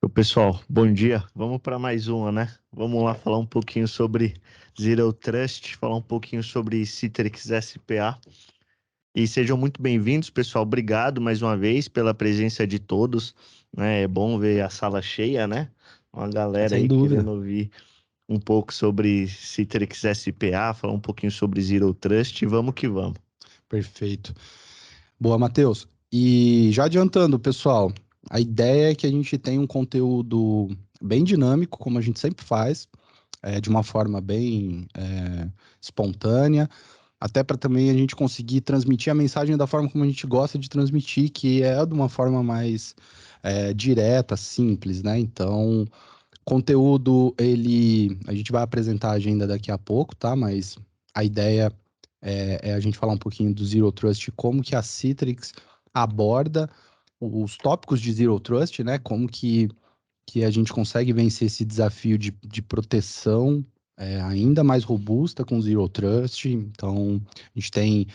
Ô, pessoal, bom dia. Vamos para mais uma, né? Vamos lá falar um pouquinho sobre Zero Trust, falar um pouquinho sobre Citrix SPA. E sejam muito bem-vindos, pessoal. Obrigado mais uma vez pela presença de todos, né? É bom ver a sala cheia, né? Uma galera Sem aí dúvida. querendo ouvir um pouco sobre Citrix SPA, falar um pouquinho sobre Zero Trust. Vamos que vamos. Perfeito. Boa, Matheus. E já adiantando, pessoal, a ideia é que a gente tenha um conteúdo bem dinâmico, como a gente sempre faz, de uma forma bem espontânea, até para também a gente conseguir transmitir a mensagem da forma como a gente gosta de transmitir, que é de uma forma mais direta, simples, né? Então, conteúdo, a gente vai apresentar a agenda daqui a pouco, tá? Mas a ideia é a gente falar um pouquinho do Zero Trust, como que a Citrix aborda os tópicos de Zero Trust, né? Como que a gente consegue vencer esse desafio de proteção ainda mais robusta com Zero Trust. Então, a gente tem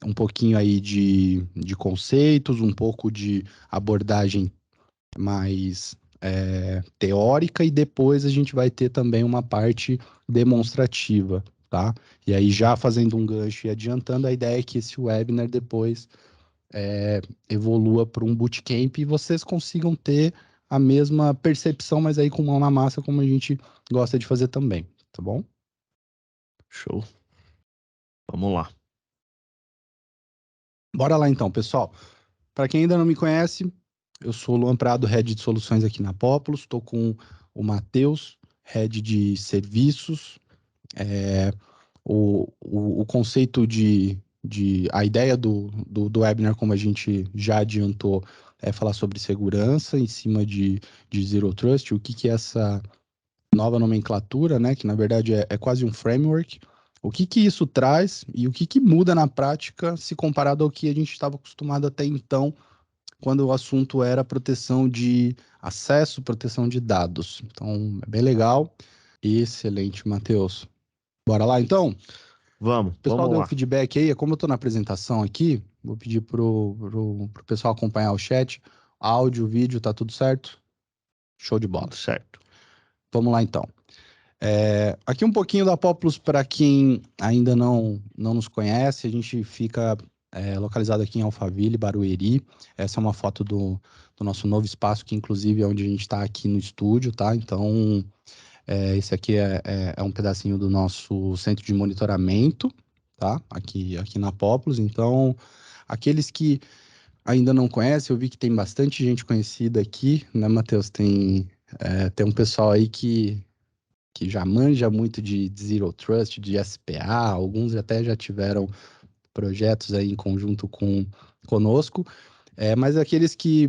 um pouquinho aí de conceitos, um pouco de abordagem mais teórica, e depois a gente vai ter também uma parte demonstrativa, tá? E aí, já fazendo um gancho e adiantando, a ideia é que esse webinar depois evolua para um bootcamp e vocês consigam ter a mesma percepção, mas aí com mão na massa, como a gente gosta de fazer também, tá bom? Show. Vamos lá. Bora lá então, pessoal. Para quem ainda não me conhece, eu sou o Luan Prado, Head de Soluções aqui na Populus. Estou com o Matheus, Head de Serviços. É, o conceito a ideia do webinar, como a gente já adiantou, é falar sobre segurança em cima de Zero Trust, o que é essa nova nomenclatura, né? Que na verdade é quase um framework. O que isso traz e o que muda na prática se comparado ao que a gente estava acostumado até então, quando o assunto era proteção de acesso, proteção de dados. Então, é bem legal. Excelente, Matheus. Bora lá, então? O Vamos, pessoal vamos deu um lá. feedback aí. Como eu estou na apresentação aqui, vou pedir pro pessoal acompanhar o chat. Áudio, vídeo, tá tudo certo? Show de bola. Tudo certo. Vamos lá, então. Aqui um pouquinho da Populus para quem ainda não nos conhece. A gente fica localizado aqui em Alphaville, Barueri. Essa é uma foto do nosso novo espaço, que inclusive é onde a gente está aqui no estúdio, tá? Então, esse aqui é um pedacinho do nosso centro de monitoramento, tá? Aqui na Populus. Então, aqueles que ainda não conhecem, eu vi que tem bastante gente conhecida aqui, né, Matheus? Tem um pessoal aí que já manja muito de Zero Trust, de SPA, alguns até já tiveram projetos aí em conjunto conosco, mas aqueles que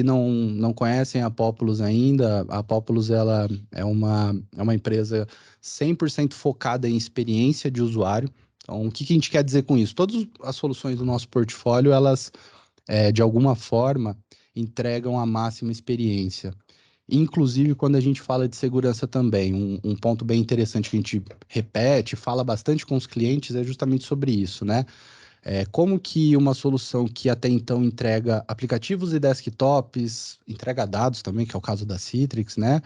não conhecem a Populus ainda, a Populus ela é uma empresa 100% focada em experiência de usuário. Então, o que a gente quer dizer com isso? Todas as soluções do nosso portfólio, elas, de alguma forma, entregam a máxima experiência. Inclusive, quando a gente fala de segurança também, um ponto bem interessante que a gente repete, fala bastante com os clientes, é justamente sobre isso, né? Como que uma solução que até então entrega aplicativos e desktops, entrega dados também, que é o caso da Citrix, né?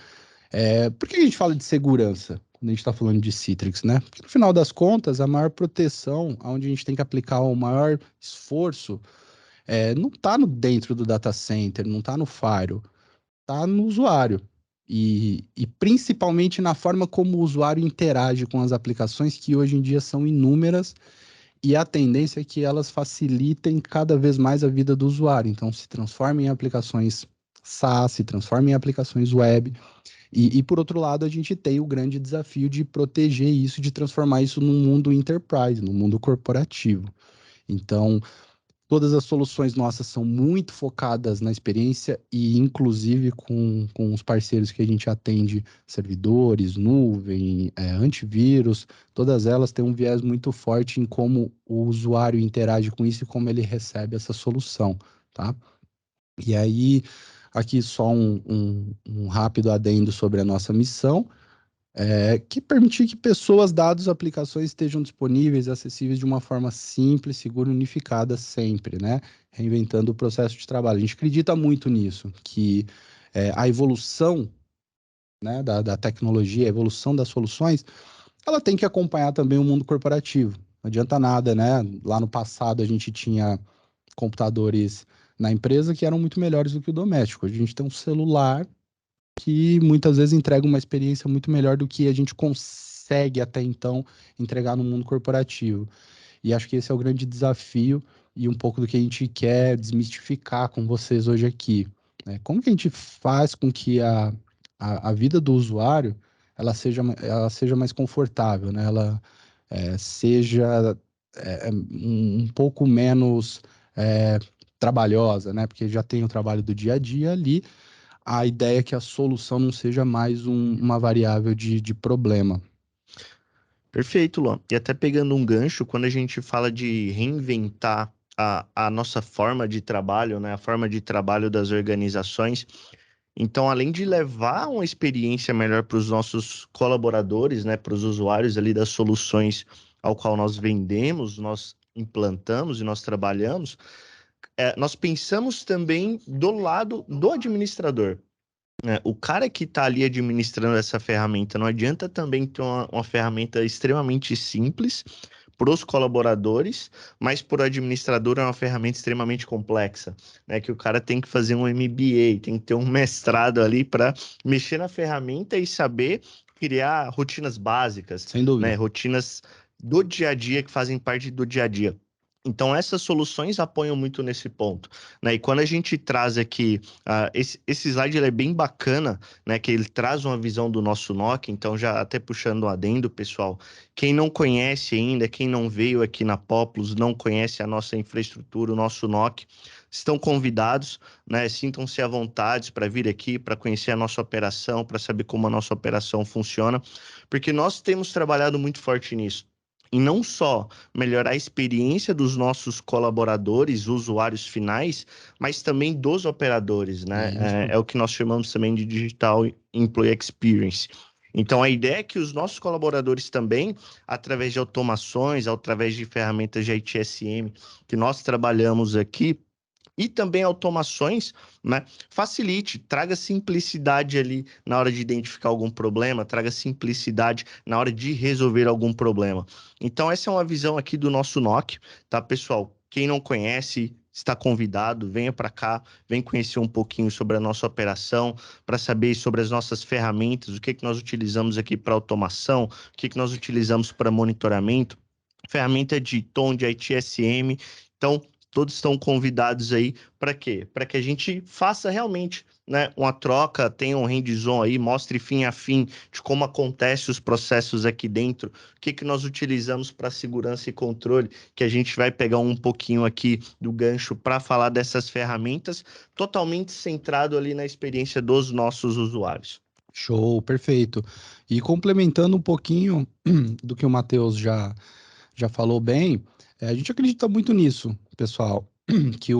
Por que a gente fala de segurança quando a gente está falando de Citrix, né? Porque no final das contas, a maior proteção, onde a gente tem que aplicar o maior esforço, não está dentro do data center, não está no firewall, está no usuário. E principalmente na forma como o usuário interage com as aplicações, que hoje em dia são inúmeras, e a tendência é que elas facilitem cada vez mais a vida do usuário. Então, se transformem em aplicações SaaS, se transformem em aplicações web. E por outro lado, a gente tem o grande desafio de proteger isso, de transformar isso num mundo enterprise, num mundo corporativo. Então, todas as soluções nossas são muito focadas na experiência e, inclusive, com os parceiros que a gente atende, servidores, nuvem, antivírus, todas elas têm um viés muito forte em como o usuário interage com isso e como ele recebe essa solução, tá? E aí, aqui só um rápido adendo sobre a nossa missão, que permitir que pessoas, dados, aplicações estejam disponíveis e acessíveis de uma forma simples, segura e unificada sempre, né? Reinventando o processo de trabalho. A gente acredita muito nisso, que a evolução, né, da tecnologia, a evolução das soluções, ela tem que acompanhar também o mundo corporativo. Não adianta nada, né? Lá no passado a gente tinha computadores na empresa que eram muito melhores do que o doméstico. A gente tem um celular que muitas vezes entrega uma experiência muito melhor do que a gente consegue até então entregar no mundo corporativo. E acho que esse é o grande desafio e um pouco do que a gente quer desmistificar com vocês hoje aqui, né? Como que a gente faz com que a vida do usuário ela seja mais confortável, né? Ela seja um pouco menos trabalhosa, né? Porque já tem o trabalho do dia a dia ali. A ideia é que a solução não seja mais uma variável de problema. Perfeito, Luan. E até pegando um gancho, quando a gente fala de reinventar a nossa forma de trabalho, né, a forma de trabalho das organizações, então, além de levar uma experiência melhor para os nossos colaboradores, né, para os usuários ali das soluções ao qual nós vendemos, nós implantamos e nós trabalhamos, nós pensamos também do lado do administrador. O cara que está ali administrando essa ferramenta, não adianta também ter uma ferramenta extremamente simples para os colaboradores, mas para o administrador é uma ferramenta extremamente complexa, né? Que o cara tem que fazer um MBA, tem que ter um mestrado ali para mexer na ferramenta e saber criar rotinas básicas, Sem né? dúvida. Rotinas do dia a dia que fazem parte do dia a dia. Então, essas soluções apoiam muito nesse ponto, né? E quando a gente traz aqui, esse slide ele é bem bacana, né? Que ele traz uma visão do nosso NOC, então já até puxando um adendo, pessoal. Quem não conhece ainda, quem não veio aqui na Populus, não conhece a nossa infraestrutura, o nosso NOC, estão convidados, né? Sintam-se à vontade para vir aqui, para conhecer a nossa operação, para saber como a nossa operação funciona, porque nós temos trabalhado muito forte nisso. E não só melhorar a experiência dos nossos colaboradores, usuários finais, mas também dos operadores, né? Isso. É o que nós chamamos também de Digital Employee Experience. Então, a ideia é que os nossos colaboradores também, através de automações, através de ferramentas de ITSM que nós trabalhamos aqui, e também automações, né? Facilite, traga simplicidade ali na hora de identificar algum problema, traga simplicidade na hora de resolver algum problema. Então, essa é uma visão aqui do nosso NOC, tá, pessoal? Quem não conhece, está convidado, venha para cá, vem conhecer um pouquinho sobre a nossa operação, para saber sobre as nossas ferramentas, o que que nós utilizamos aqui para automação, o que que nós utilizamos para monitoramento, ferramenta de tom de ITSM. Então, todos estão convidados aí para quê? Para que a gente faça realmente, né, uma troca, tenha um hands-on aí, mostre fim a fim de como acontecem os processos aqui dentro, o que que nós utilizamos para segurança e controle, que a gente vai pegar um pouquinho aqui do gancho para falar dessas ferramentas, totalmente centrado ali na experiência dos nossos usuários. Show, perfeito. E complementando um pouquinho do que o Matheus já falou bem, a gente acredita muito nisso, pessoal, que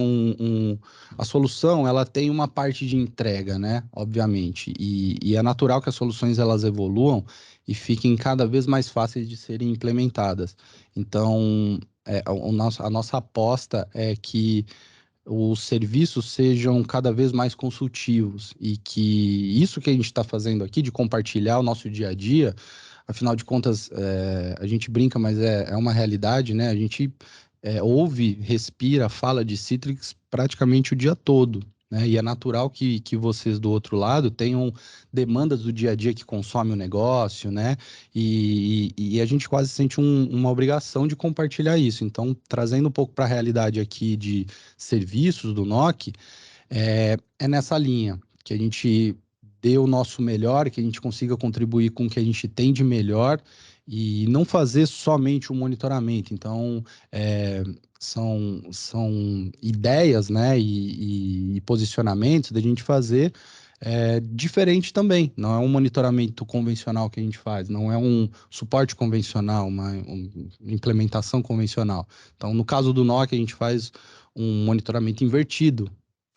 a solução ela tem uma parte de entrega, né? Obviamente, e é natural que as soluções elas evoluam e fiquem cada vez mais fáceis de serem implementadas. Então, a nossa aposta é que os serviços sejam cada vez mais consultivos e que isso que a gente está fazendo aqui, de compartilhar o nosso dia a dia, afinal de contas, a gente brinca, mas é uma realidade, né? A gente ouve, respira, fala de Citrix praticamente o dia todo, né? E é natural que vocês do outro lado tenham demandas do dia a dia que consomem o negócio, né? E a gente quase sente uma obrigação de compartilhar isso. Então, trazendo um pouco para a realidade aqui de serviços do NOC, é nessa linha que a gente dê o nosso melhor, que a gente consiga contribuir com o que a gente tem de melhor e não fazer somente o monitoramento. Então, são ideias, né, e posicionamentos da gente fazer diferente também. Não é um monitoramento convencional que a gente faz, não é um suporte convencional, uma implementação convencional. Então, no caso do NOC, a gente faz um monitoramento invertido.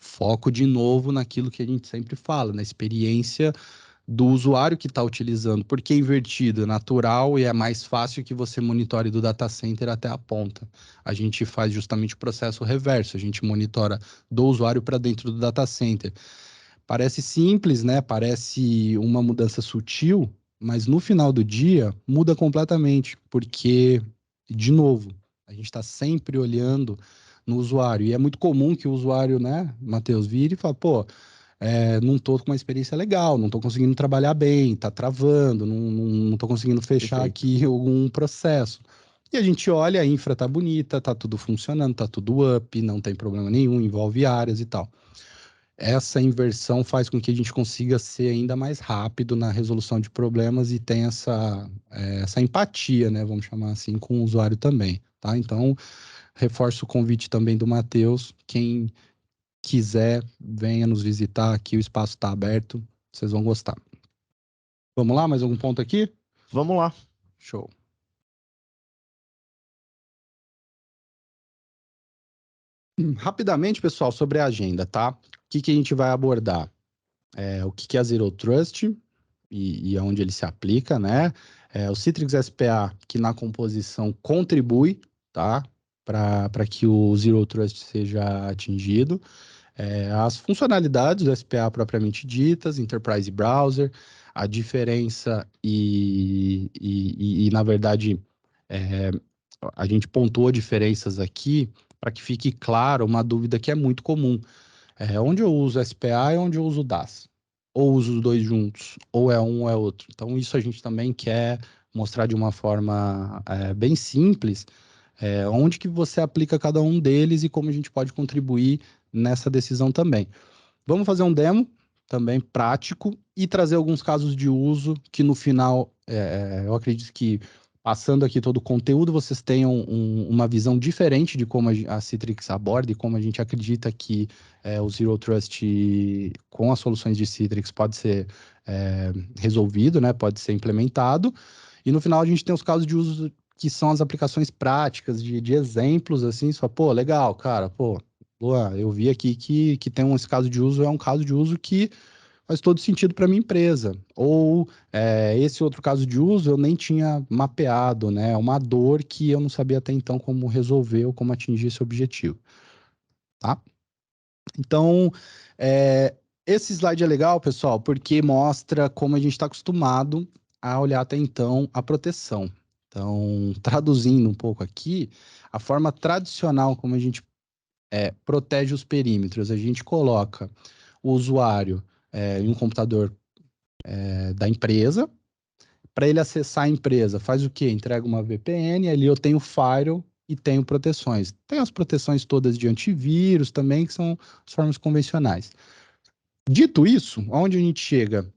Foco de novo naquilo que a gente sempre fala, na experiência do usuário que está utilizando. Porque invertido é natural e é mais fácil que você monitore do data center até a ponta. A gente faz justamente o processo reverso, a gente monitora do usuário para dentro do data center. Parece simples, né? Parece uma mudança sutil, mas no final do dia muda completamente, porque, de novo, a gente está sempre olhando no usuário. E é muito comum que o usuário, né, Matheus, vire e fala, pô, não tô com uma experiência legal, não tô conseguindo trabalhar bem, tá travando, não tô conseguindo fechar Perfeito. aqui algum processo. E a gente olha, a infra tá bonita, tá tudo funcionando, tá tudo up, não tem problema nenhum, envolve áreas e tal. Essa inversão faz com que a gente consiga ser ainda mais rápido na resolução de problemas e tenha essa empatia, né? Vamos chamar assim, com o usuário também, tá? Então, reforço o convite também do Matheus. Quem quiser, venha nos visitar aqui, o espaço está aberto, vocês vão gostar. Vamos lá, mais algum ponto aqui? Vamos lá. Show. Rapidamente, pessoal, sobre a agenda, tá? O que a gente vai abordar? O que é a Zero Trust e aonde ele se aplica, né? O Citrix SPA, que na composição contribui, tá? Para que o Zero Trust seja atingido. As funcionalidades do SPA propriamente ditas, Enterprise Browser, a diferença na verdade, é, a gente pontuou diferenças aqui para que fique claro uma dúvida que é muito comum. Onde eu uso SPA e onde eu uso DAS? Ou uso os dois juntos, ou é um ou é outro. Então, isso a gente também quer mostrar de uma forma bem simples, onde que você aplica cada um deles e como a gente pode contribuir nessa decisão também. Vamos fazer um demo também prático e trazer alguns casos de uso que no final eu acredito que passando aqui todo o conteúdo vocês tenham uma visão diferente de como a Citrix aborda e como a gente acredita que o Zero Trust com as soluções de Citrix pode ser resolvido, né? Pode ser implementado. E no final a gente tem os casos de uso que são as aplicações práticas de exemplos, assim, só, pô, legal, cara, pô, Luan, eu vi aqui que tem esse caso de uso, é um caso de uso que faz todo sentido para minha empresa. Ou esse outro caso de uso eu nem tinha mapeado, né? É uma dor que eu não sabia até então como resolver ou como atingir esse objetivo, tá? Então, esse slide é legal, pessoal, porque mostra como a gente está acostumado a olhar até então a proteção. Então, traduzindo um pouco aqui, a forma tradicional como a gente protege os perímetros. A gente coloca o usuário em um computador da empresa. Para ele acessar a empresa, faz o quê? Entrega uma VPN, ali eu tenho firewall e tenho proteções. Tem as proteções todas de antivírus também, que são as formas convencionais. Dito isso, aonde a gente chega?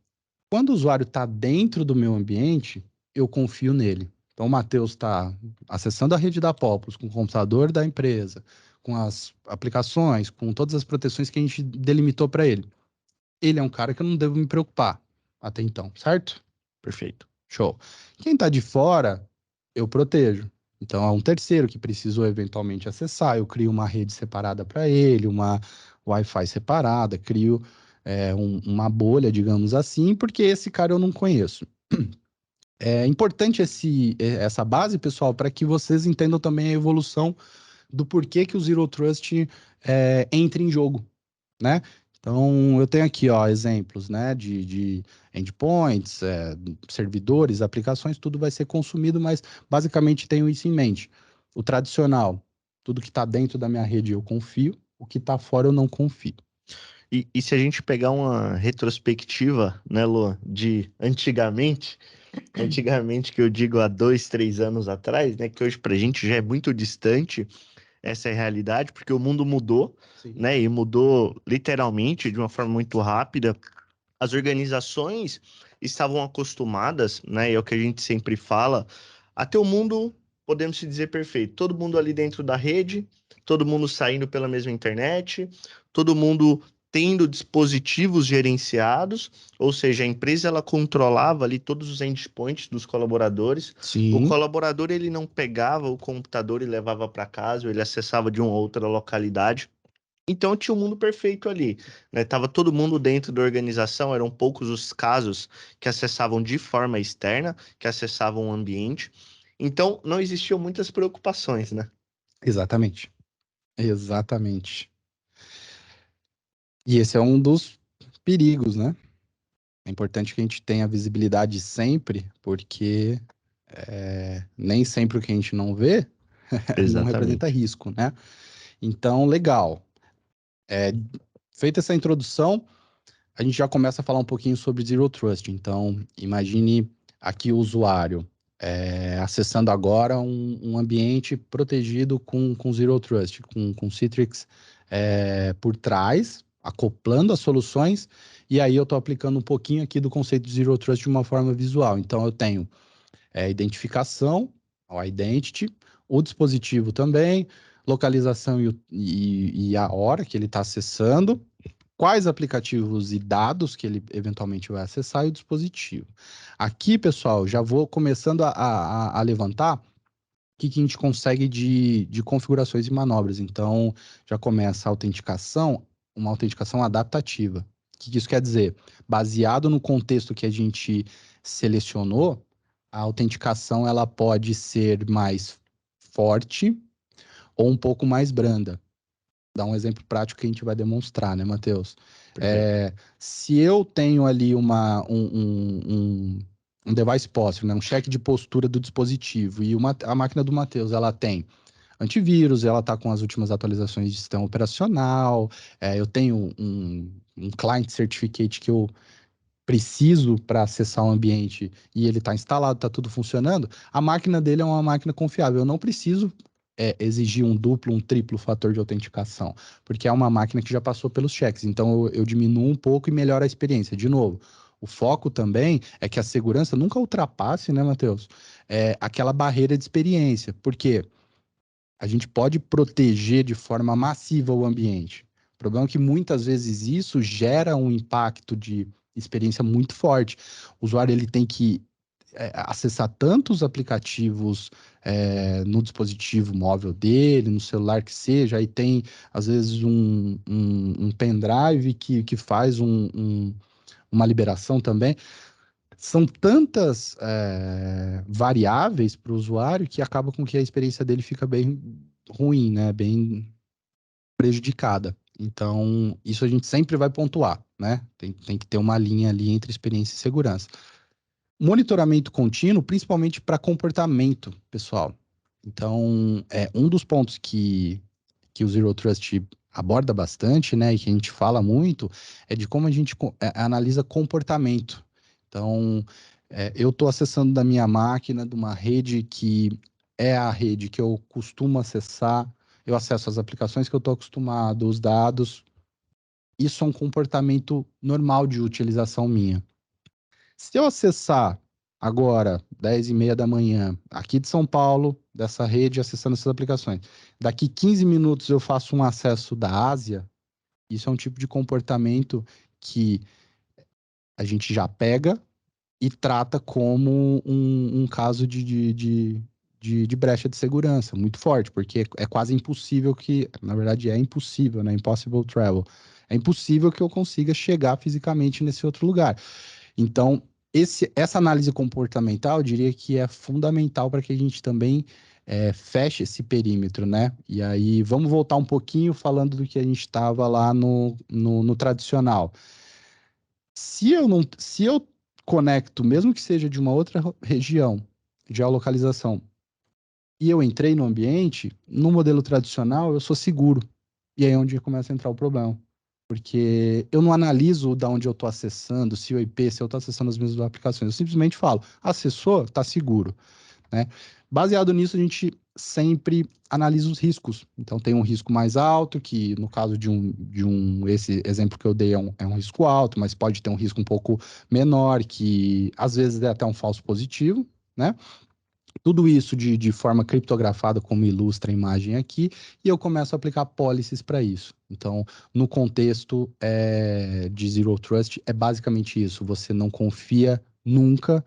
Quando o usuário está dentro do meu ambiente, eu confio nele. Então, o Matheus está acessando a rede da Populous com o computador da empresa, com as aplicações, com todas as proteções que a gente delimitou para ele. Ele é um cara que eu não devo me preocupar até então, certo? Perfeito. Show. Quem está de fora, eu protejo. Então, é um terceiro que precisou eventualmente acessar, eu crio uma rede separada para ele, uma Wi-Fi separada, crio uma bolha, digamos assim, porque esse cara eu não conheço. É importante essa base, pessoal, para que vocês entendam também a evolução do porquê que o Zero Trust entra em jogo, né? Então, eu tenho aqui, ó, exemplos, né, de endpoints, servidores, aplicações, tudo vai ser consumido, mas basicamente tenho isso em mente. O tradicional, tudo que está dentro da minha rede eu confio, o que está fora eu não confio. E se a gente pegar uma retrospectiva, né, Luan, de antigamente que eu digo há 2, 3 anos atrás, né, que hoje pra gente já é muito distante essa é a realidade, porque o mundo mudou, Sim. né, e mudou literalmente de uma forma muito rápida. As organizações estavam acostumadas, né, e é o que a gente sempre fala, a ter o mundo, podemos se dizer, perfeito. Todo mundo ali dentro da rede, todo mundo saindo pela mesma internet, todo mundo tendo dispositivos gerenciados, ou seja, a empresa ela controlava ali todos os endpoints dos colaboradores. O Sim, colaborador ele não pegava o computador e levava para casa, ele acessava de uma outra localidade. Então tinha o mundo perfeito ali, né? Tava todo mundo dentro da organização, eram poucos os casos que acessavam de forma externa, que acessavam o ambiente. Então não existiam muitas preocupações, né? exatamente. Exatamente. E esse é um dos perigos, né? É importante que a gente tenha visibilidade sempre, porque nem sempre o que a gente não vê não representa Exatamente. risco, né? Então, legal. É, feita essa introdução, a gente já começa a falar um pouquinho sobre Zero Trust. Então, imagine aqui o usuário acessando agora um ambiente protegido com Zero Trust, com Citrix por trás, acoplando as soluções, e aí eu estou aplicando um pouquinho aqui do conceito de Zero Trust de uma forma visual. Então, eu tenho identificação, o identity, o dispositivo também, localização e a hora que ele está acessando, quais aplicativos e dados que ele eventualmente vai acessar e o dispositivo. Aqui, pessoal, já vou começando a levantar o que a gente consegue de configurações e manobras. Então, já começa a autenticação, uma autenticação adaptativa. O que isso quer dizer? Baseado no contexto que a gente selecionou, a autenticação ela pode ser mais forte ou um pouco mais branda. Dar um exemplo prático que a gente vai demonstrar, né, Matheus? Perfeito. Se eu tenho ali um device posture, né, um check de postura do dispositivo, e a máquina do Matheus, ela tem antivírus, ela está com as últimas atualizações de sistema operacional, eu tenho um client certificate que eu preciso para acessar o ambiente e ele está instalado, está tudo funcionando, a máquina dele é uma máquina confiável. Eu não preciso exigir um duplo, um triplo fator de autenticação, porque é uma máquina que já passou pelos cheques. Então eu diminuo um pouco e melhoro a experiência. De novo, o foco também é que a segurança nunca ultrapasse, né, Matheus? Aquela barreira de experiência, porque a gente pode proteger de forma massiva o ambiente. O problema é que muitas vezes isso gera um impacto de experiência muito forte. O usuário ele tem que acessar tantos aplicativos no dispositivo móvel dele, no celular que seja, aí tem às vezes um pendrive que faz uma liberação também. São tantas variáveis para o usuário que acaba com que a experiência dele fica bem ruim, né? Bem prejudicada. Então, isso a gente sempre vai pontuar, né? Tem que ter uma linha ali entre experiência e segurança. Monitoramento contínuo, principalmente para comportamento, pessoal. Então, um dos pontos que o Zero Trust aborda bastante, né, e que a gente fala muito, é de como a gente analisa comportamento. Então, eu estou acessando da minha máquina, de uma rede que é a rede que eu costumo acessar, eu acesso as aplicações que eu estou acostumado, os dados. Isso é um comportamento normal de utilização minha. Se eu acessar agora, 10h30 da manhã, aqui de São Paulo, dessa rede, acessando essas aplicações, daqui 15 minutos eu faço um acesso da Ásia, isso é um tipo de comportamento que a gente já pega e trata como um caso de brecha de segurança muito forte, porque é quase impossível que, na verdade é impossível, né? Impossible travel. É impossível que eu consiga chegar fisicamente nesse outro lugar. Então, essa análise comportamental, eu diria que é fundamental para que a gente também feche esse perímetro, né? E aí, vamos voltar um pouquinho falando do que a gente estava lá no tradicional. Se eu conecto, mesmo que seja de uma outra região de geolocalização, e eu entrei no ambiente, no modelo tradicional, eu sou seguro. E aí é onde começa a entrar o problema. Porque eu não analiso da onde eu estou acessando, se o IP, se eu estou acessando as mesmas aplicações. Eu simplesmente falo, acessou, está seguro, né? Baseado nisso, a gente sempre analisa os riscos. Então, tem um risco mais alto, que no caso esse exemplo que eu dei é um risco alto, mas pode ter um risco um pouco menor, que às vezes é até um falso positivo, né? Tudo isso de forma criptografada, como ilustra a imagem aqui, e eu começo a aplicar policies para isso. Então, no contexto de Zero Trust, é basicamente isso. Você não confia nunca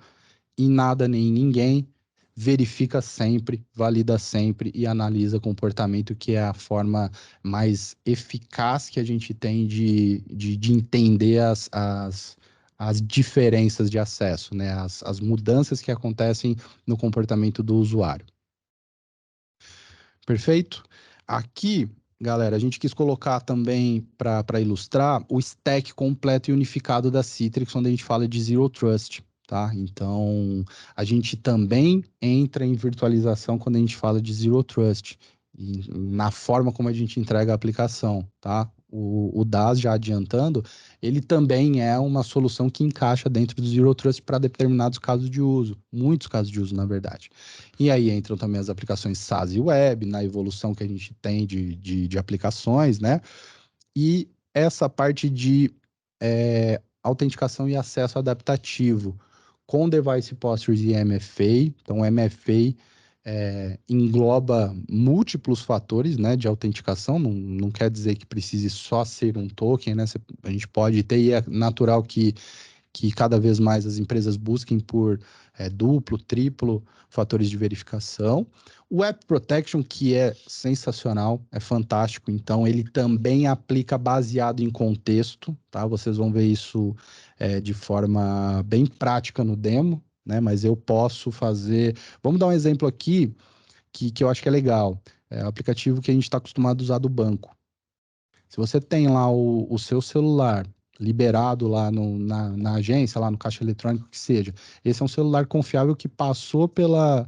em nada nem em ninguém, verifica sempre, valida sempre e analisa comportamento, que é a forma mais eficaz que a gente tem de entender as diferenças de acesso, né? As mudanças que acontecem no comportamento do usuário. Perfeito? Aqui galera, a gente quis colocar também, para ilustrar, o stack completo e unificado da Citrix, onde a gente fala de Zero Trust, tá? Então, a gente também entra em virtualização quando a gente fala de Zero Trust, na forma como a gente entrega a aplicação, tá? O DAS, já adiantando, ele também é uma solução que encaixa dentro do Zero Trust para determinados casos de uso, muitos casos de uso, na verdade. E aí entram também as aplicações SaaS e web, na evolução que a gente tem de aplicações, né? E essa parte de autenticação e acesso adaptativo com Device Posters e MFA. Então, MFA engloba múltiplos fatores, né, de autenticação, não quer dizer que precise só ser um token, né? A gente pode ter, e é natural que cada vez mais as empresas busquem por duplo, triplo fatores de verificação. O App Protection, que é sensacional, é fantástico, então ele também aplica baseado em contexto, tá? Vocês vão ver isso de forma bem prática no demo, né? Mas eu posso fazer. Vamos dar um exemplo aqui que eu acho que é legal. É o aplicativo que a gente está acostumado a usar do banco. Se você tem lá o seu celular liberado lá na agência, lá no caixa eletrônico que seja, esse é um celular confiável que passou pela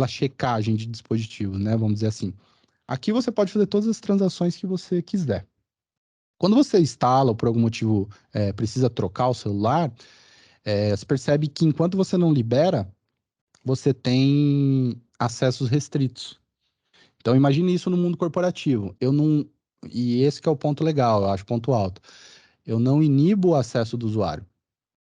checagem de dispositivos, né? Vamos dizer assim. Aqui você pode fazer todas as transações que você quiser. Quando você instala ou por algum motivo precisa trocar o celular, você percebe que enquanto você não libera, você tem acessos restritos. Então imagine isso no mundo corporativo. Eu não. E esse que é o ponto legal, eu acho, ponto alto. Eu não inibo o acesso do usuário.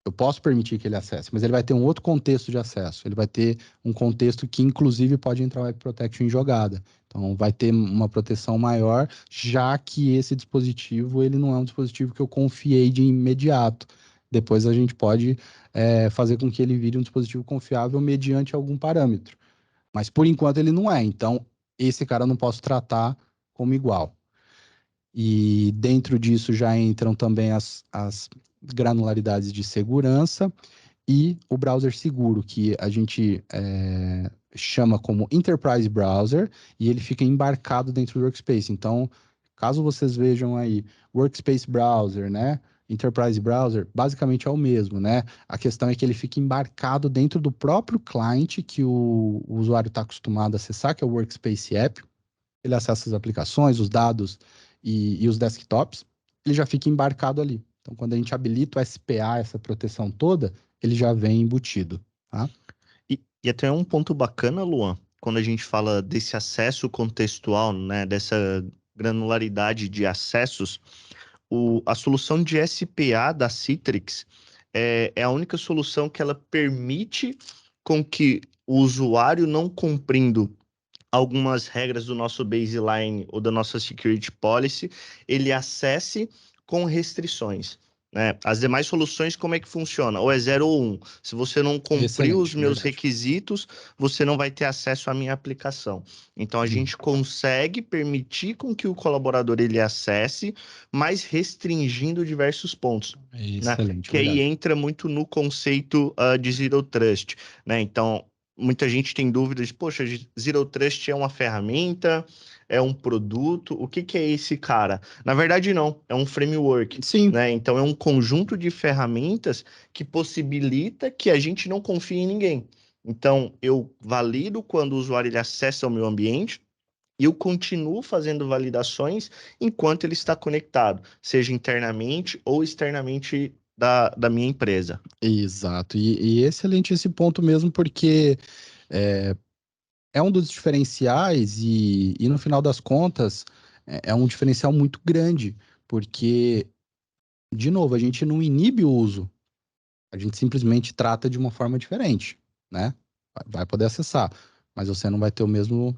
Eu posso permitir que ele acesse, mas ele vai ter um outro contexto de acesso. Ele vai ter um contexto que, inclusive, pode entrar o Web Protection em jogada. Então, vai ter uma proteção maior, já que esse dispositivo ele não é um dispositivo que eu confiei de imediato. Depois a gente pode fazer com que ele vire um dispositivo confiável mediante algum parâmetro. Mas, por enquanto, ele não é. Então, esse cara eu não posso tratar como igual. E dentro disso já entram também as granularidades de segurança e o browser seguro, que a gente chama como Enterprise Browser, e ele fica embarcado dentro do Workspace. Então, caso vocês vejam aí Workspace Browser, né? Enterprise Browser, basicamente é o mesmo, né? A questão é que ele fica embarcado dentro do próprio cliente que o usuário está acostumado a acessar, que é o Workspace App. Ele acessa as aplicações, os dados e os desktops, ele já fica embarcado ali. Então, quando a gente habilita o SPA, essa proteção toda, ele já vem embutido, tá? E até um ponto bacana, Luan, quando a gente fala desse acesso contextual, né, dessa granularidade de acessos, a solução de SPA da Citrix é a única solução que ela permite com que o usuário não cumprindo algumas regras do nosso baseline ou da nossa security policy, ele acesse com restrições. Né? As demais soluções, como é que funciona? Ou é 0 ou 1. Se você não cumprir os Excelente, meus verdade. requisitos, você não vai ter acesso à minha aplicação. Então, a gente consegue permitir com que o colaborador ele acesse, mas restringindo diversos pontos. Né? Excelente, Que aí verdade. entra muito no conceito de Zero Trust. Né? Então, muita gente tem dúvidas de, poxa, Zero Trust é uma ferramenta, é um produto, o que é esse cara? Na verdade, não, é um framework, Sim, né? Então, é um conjunto de ferramentas que possibilita que a gente não confie em ninguém. Então, eu valido quando o usuário ele acessa o meu ambiente, e eu continuo fazendo validações enquanto ele está conectado, seja internamente ou externamente da minha empresa. exato. E excelente esse ponto mesmo, porque é, é um dos diferenciais e no final das contas é um diferencial muito grande, porque, de novo, a gente não inibe o uso, a gente simplesmente trata de uma forma diferente, né? Vai poder acessar, mas você não vai ter o mesmo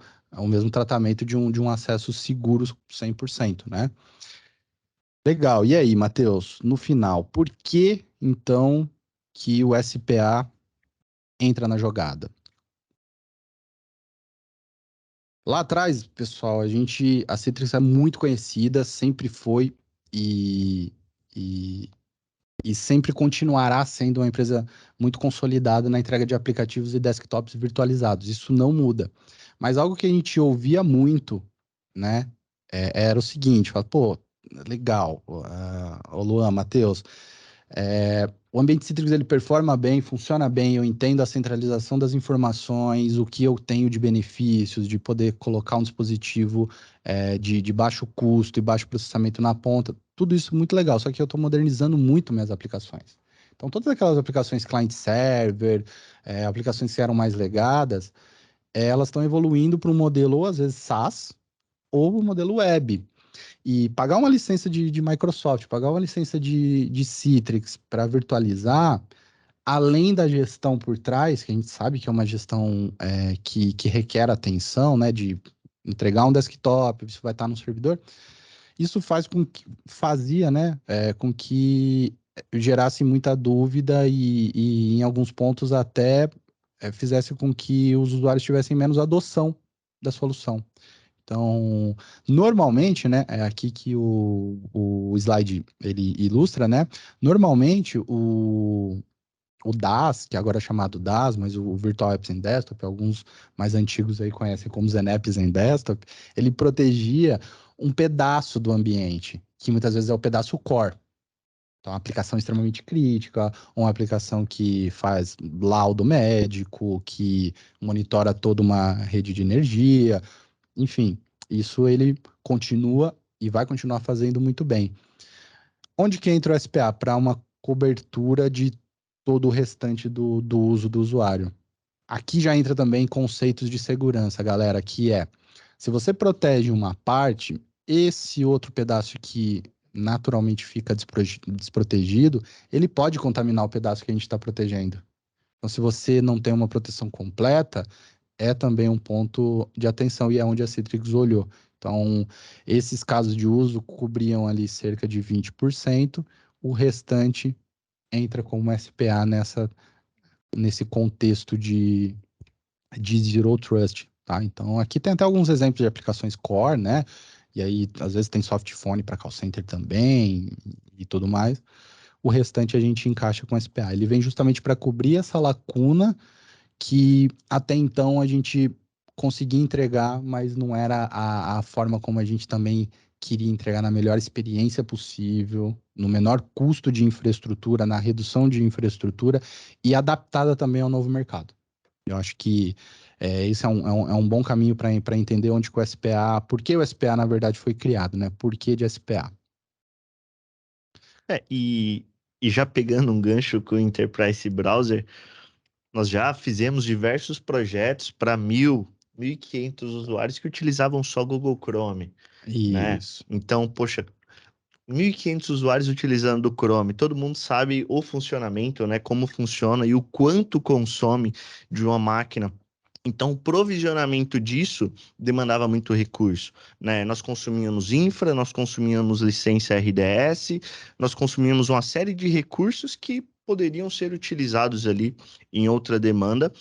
tratamento de um acesso seguro 100%, né? Legal. E aí, Matheus, no final, por que então que o SPA entra na jogada? Lá atrás, pessoal, a Citrix é muito conhecida, sempre foi e, e, e sempre continuará sendo uma empresa muito consolidada na entrega de aplicativos e desktops virtualizados. Isso não muda. Mas algo que a gente ouvia muito, né, era o seguinte, fala, pô, legal, o Luan, Matheus, o ambiente Citrix ele performa bem, funciona bem, eu entendo a centralização das informações, o que eu tenho de benefícios, de poder colocar um dispositivo de baixo custo e baixo processamento na ponta, tudo isso muito legal, só que eu estou modernizando muito minhas aplicações. Então, todas aquelas aplicações client-server, aplicações que eram mais legadas, elas estão evoluindo para um modelo, ou às vezes SaaS, ou o modelo web. E pagar uma licença de Microsoft, pagar uma licença de Citrix para virtualizar, além da gestão por trás, que a gente sabe que é uma gestão que requer atenção, né? De entregar um desktop, isso vai estar no servidor, isso fazia, né? Com que gerasse muita dúvida e em alguns pontos até fizesse com que os usuários tivessem menos adoção da solução. Então, normalmente, né, é aqui que o slide ele ilustra, né? Normalmente o DAS, que agora é chamado DAS, mas o Virtual Apps in Desktop, alguns mais antigos aí conhecem como XenApps em Desktop, ele protegia um pedaço do ambiente, que muitas vezes é o pedaço core. Então, uma aplicação extremamente crítica, uma aplicação que faz laudo médico, que monitora toda uma rede de energia, enfim, isso ele continua e vai continuar fazendo muito bem. Onde que entra o SPA? Para uma cobertura de todo o restante do uso do usuário. Aqui já entra também conceitos de segurança, galera, que é, se você protege uma parte, esse outro pedaço que naturalmente fica desprotegido, ele pode contaminar o pedaço que a gente está protegendo. Então, se você não tem uma proteção completa, é também um ponto de atenção e é onde a Citrix olhou. Então, esses casos de uso cobriam ali cerca de 20%, o restante entra como SPA nesse contexto de Zero Trust, tá? Então, aqui tem até alguns exemplos de aplicações core, né? E aí, às vezes tem softphone para call center também e tudo mais. O restante a gente encaixa com SPA. Ele vem justamente para cobrir essa lacuna que até então a gente conseguia entregar, mas não era a forma como a gente também queria entregar na melhor experiência possível, no menor custo de infraestrutura, na redução de infraestrutura e adaptada também ao novo mercado. Eu acho que esse é um bom caminho para entender onde que o SPA, por que o SPA na verdade foi criado, né? Por que de SPA? E já pegando um gancho com o Enterprise Browser, nós já fizemos diversos projetos para 1.500 usuários que utilizavam só Google Chrome, né? Isso. Então, poxa, 1.500 usuários utilizando o Chrome, todo mundo sabe o funcionamento, né? Como funciona e o quanto consome de uma máquina. Então, o provisionamento disso demandava muito recurso, né? Nós consumíamos infra, nós consumíamos licença RDS, nós consumíamos uma série de recursos que poderiam ser utilizados ali em outra demanda,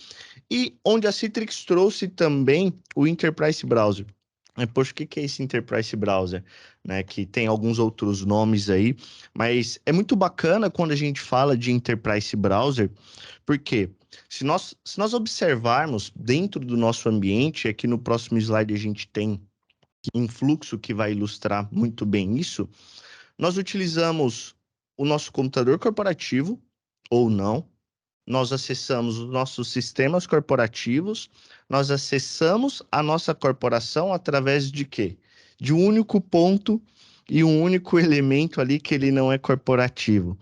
e onde a Citrix trouxe também o Enterprise Browser. Poxa, o que é esse Enterprise Browser? Né, que tem alguns outros nomes aí, mas é muito bacana quando a gente fala de Enterprise Browser, porque se nós observarmos dentro do nosso ambiente, aqui no próximo slide a gente tem um fluxo que vai ilustrar muito bem isso, nós utilizamos o nosso computador corporativo, ou não, nós acessamos os nossos sistemas corporativos, nós acessamos a nossa corporação através de quê? De um único ponto e um único elemento ali que ele não é corporativo,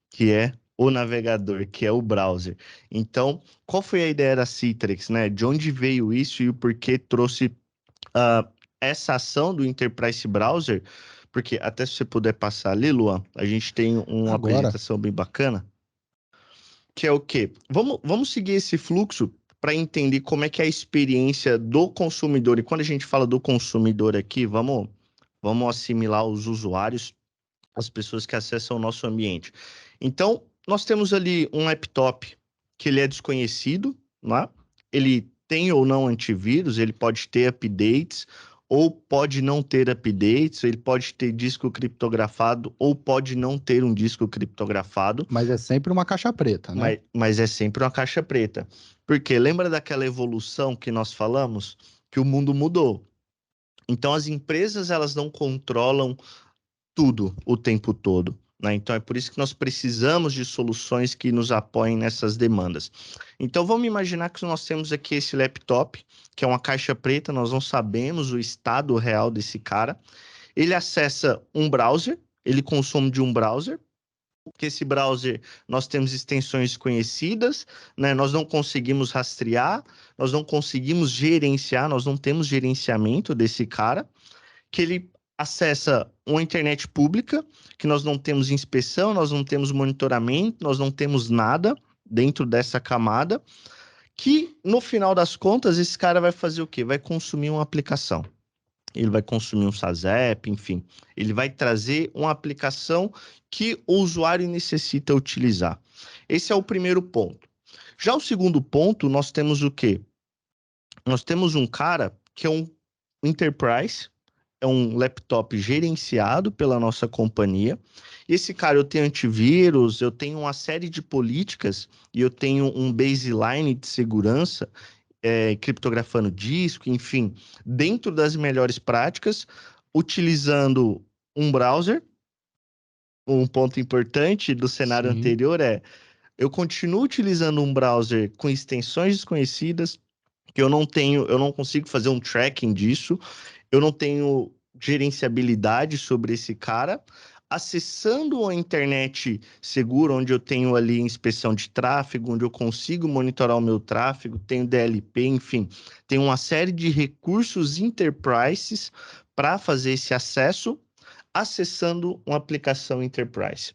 que é o navegador, que é o browser. Então, qual foi a ideia da Citrix, né? De onde veio isso e o porquê trouxe essa ação do Enterprise Browser? Porque até se você puder passar ali, Luan, a gente tem uma Agora, apresentação bem bacana que é o quê? Vamos seguir esse fluxo para entender como é que é a experiência do consumidor. E quando a gente fala do consumidor aqui, vamos assimilar os usuários, as pessoas que acessam o nosso ambiente. Então, nós temos ali um laptop que ele é desconhecido, né? Ele tem ou não antivírus, ele pode ter updates, ou pode não ter updates, ele pode ter disco criptografado, ou pode não ter um disco criptografado. mas é sempre uma caixa preta, né? Mas é sempre uma caixa preta. Porque lembra daquela evolução que nós falamos? Que o mundo mudou. Então, as empresas, elas não controlam tudo o tempo todo, né? Então, é por isso que nós precisamos de soluções que nos apoiem nessas demandas. Então, vamos imaginar que nós temos aqui esse laptop, que é uma caixa preta, nós não sabemos o estado real desse cara. Ele acessa um browser, ele consome de um browser, porque esse browser nós temos extensões desconhecidas, né? Nós não conseguimos rastrear, nós não conseguimos gerenciar, nós não temos gerenciamento desse cara, que ele acessa uma internet pública, que nós não temos inspeção, nós não temos monitoramento, nós não temos nada dentro dessa camada, que no final das contas esse cara vai fazer o quê? Vai consumir uma aplicação. Ele vai consumir um SASEP, enfim. Ele vai trazer uma aplicação que o usuário necessita utilizar. Esse é o primeiro ponto. Já o segundo ponto, nós temos o quê? Nós temos um cara que é um enterprise, é um laptop gerenciado pela nossa companhia. Esse cara, eu tenho antivírus, eu tenho uma série de políticas e eu tenho um baseline de segurança, criptografando disco, enfim, dentro das melhores práticas, utilizando um browser. Um ponto importante do cenário Sim, anterior é: eu continuo utilizando um browser com extensões desconhecidas, que eu não consigo fazer um tracking disso, eu não tenho gerenciabilidade sobre esse cara, acessando a internet segura, onde eu tenho ali inspeção de tráfego, onde eu consigo monitorar o meu tráfego, tenho DLP, enfim, tem uma série de recursos enterprises para fazer esse acesso, acessando uma aplicação enterprise.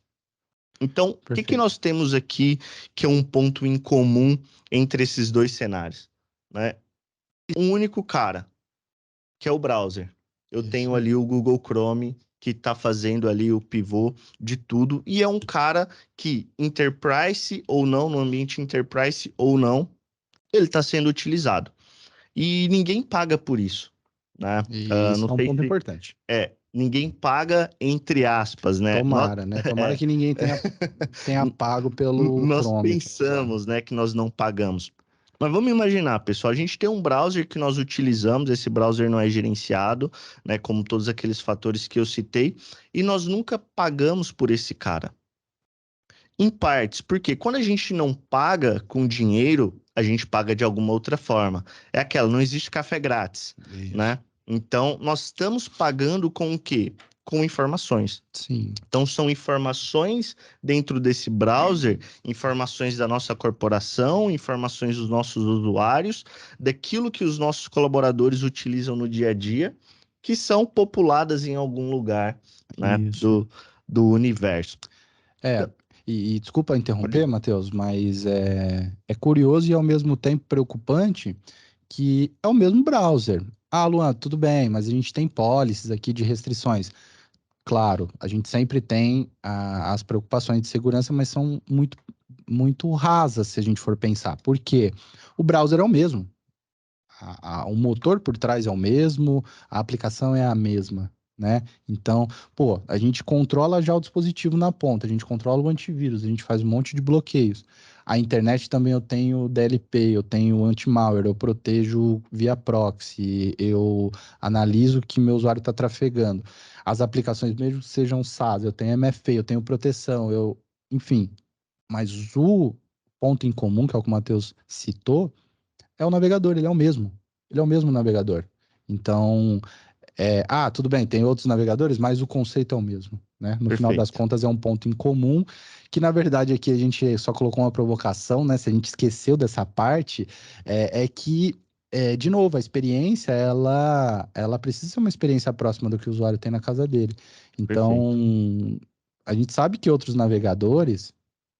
Então, o que perfeito. nós temos aqui que é um ponto em comum entre esses dois cenários, né? Um único cara, que é o browser. Eu tenho Isso. ali o Google Chrome, que está fazendo ali o pivô de tudo, e é um cara que, enterprise ou não, no ambiente enterprise ou não, ele está sendo utilizado. E ninguém paga por isso, né? E Não isso é um sei ponto se importante. ninguém paga entre aspas, né? Tomara, né? Tomara É, que ninguém tenha pago pelo nós Chrome para usar. pensamos, né, que nós não pagamos. Mas vamos imaginar, pessoal, a gente tem um browser que nós utilizamos, esse browser não é gerenciado, né, como todos aqueles fatores que eu citei, e nós nunca pagamos por esse cara. Em partes, porque quando a gente não paga com dinheiro, a gente paga de alguma outra forma. É aquela, não existe café grátis, Isso. né? Então, nós estamos pagando com o quê? Com informações. Sim, Então, são informações dentro desse browser, informações da nossa corporação, informações dos nossos usuários, daquilo que os nossos colaboradores utilizam no dia a dia, que são populadas em algum lugar, né, isso. do universo. É, Então, e desculpa pode- interromper, Matheus, mas é curioso e ao mesmo tempo preocupante que é o mesmo browser. Ah, Luan, tudo bem, mas a gente tem policies aqui de restrições. Claro, a gente sempre tem as preocupações de segurança, mas são muito rasas se a gente for pensar. Por quê? O browser é o mesmo. O motor por trás é o mesmo, a aplicação é a mesma, né? Então, pô, a gente controla já o dispositivo na ponta, a gente controla o antivírus, a gente faz um monte de bloqueios. A internet também eu tenho DLP, eu tenho anti-malware, eu protejo via proxy, eu analiso o que meu usuário está trafegando. As aplicações, mesmo que sejam SaaS, eu tenho MFA, eu tenho proteção, enfim. Mas o ponto em comum, que é o que o Matheus citou, é o navegador, ele é o mesmo. Ele é o mesmo navegador. Então, tudo bem, tem outros navegadores, mas o conceito é o mesmo, né? No final das Perfeito. contas, é um ponto em comum, que na verdade aqui a gente só colocou uma provocação, né? Se a gente esqueceu dessa parte, que, de novo, a experiência, ela precisa ser uma experiência próxima do que o usuário tem na casa dele. Perfeito. Então, a gente sabe que outros navegadores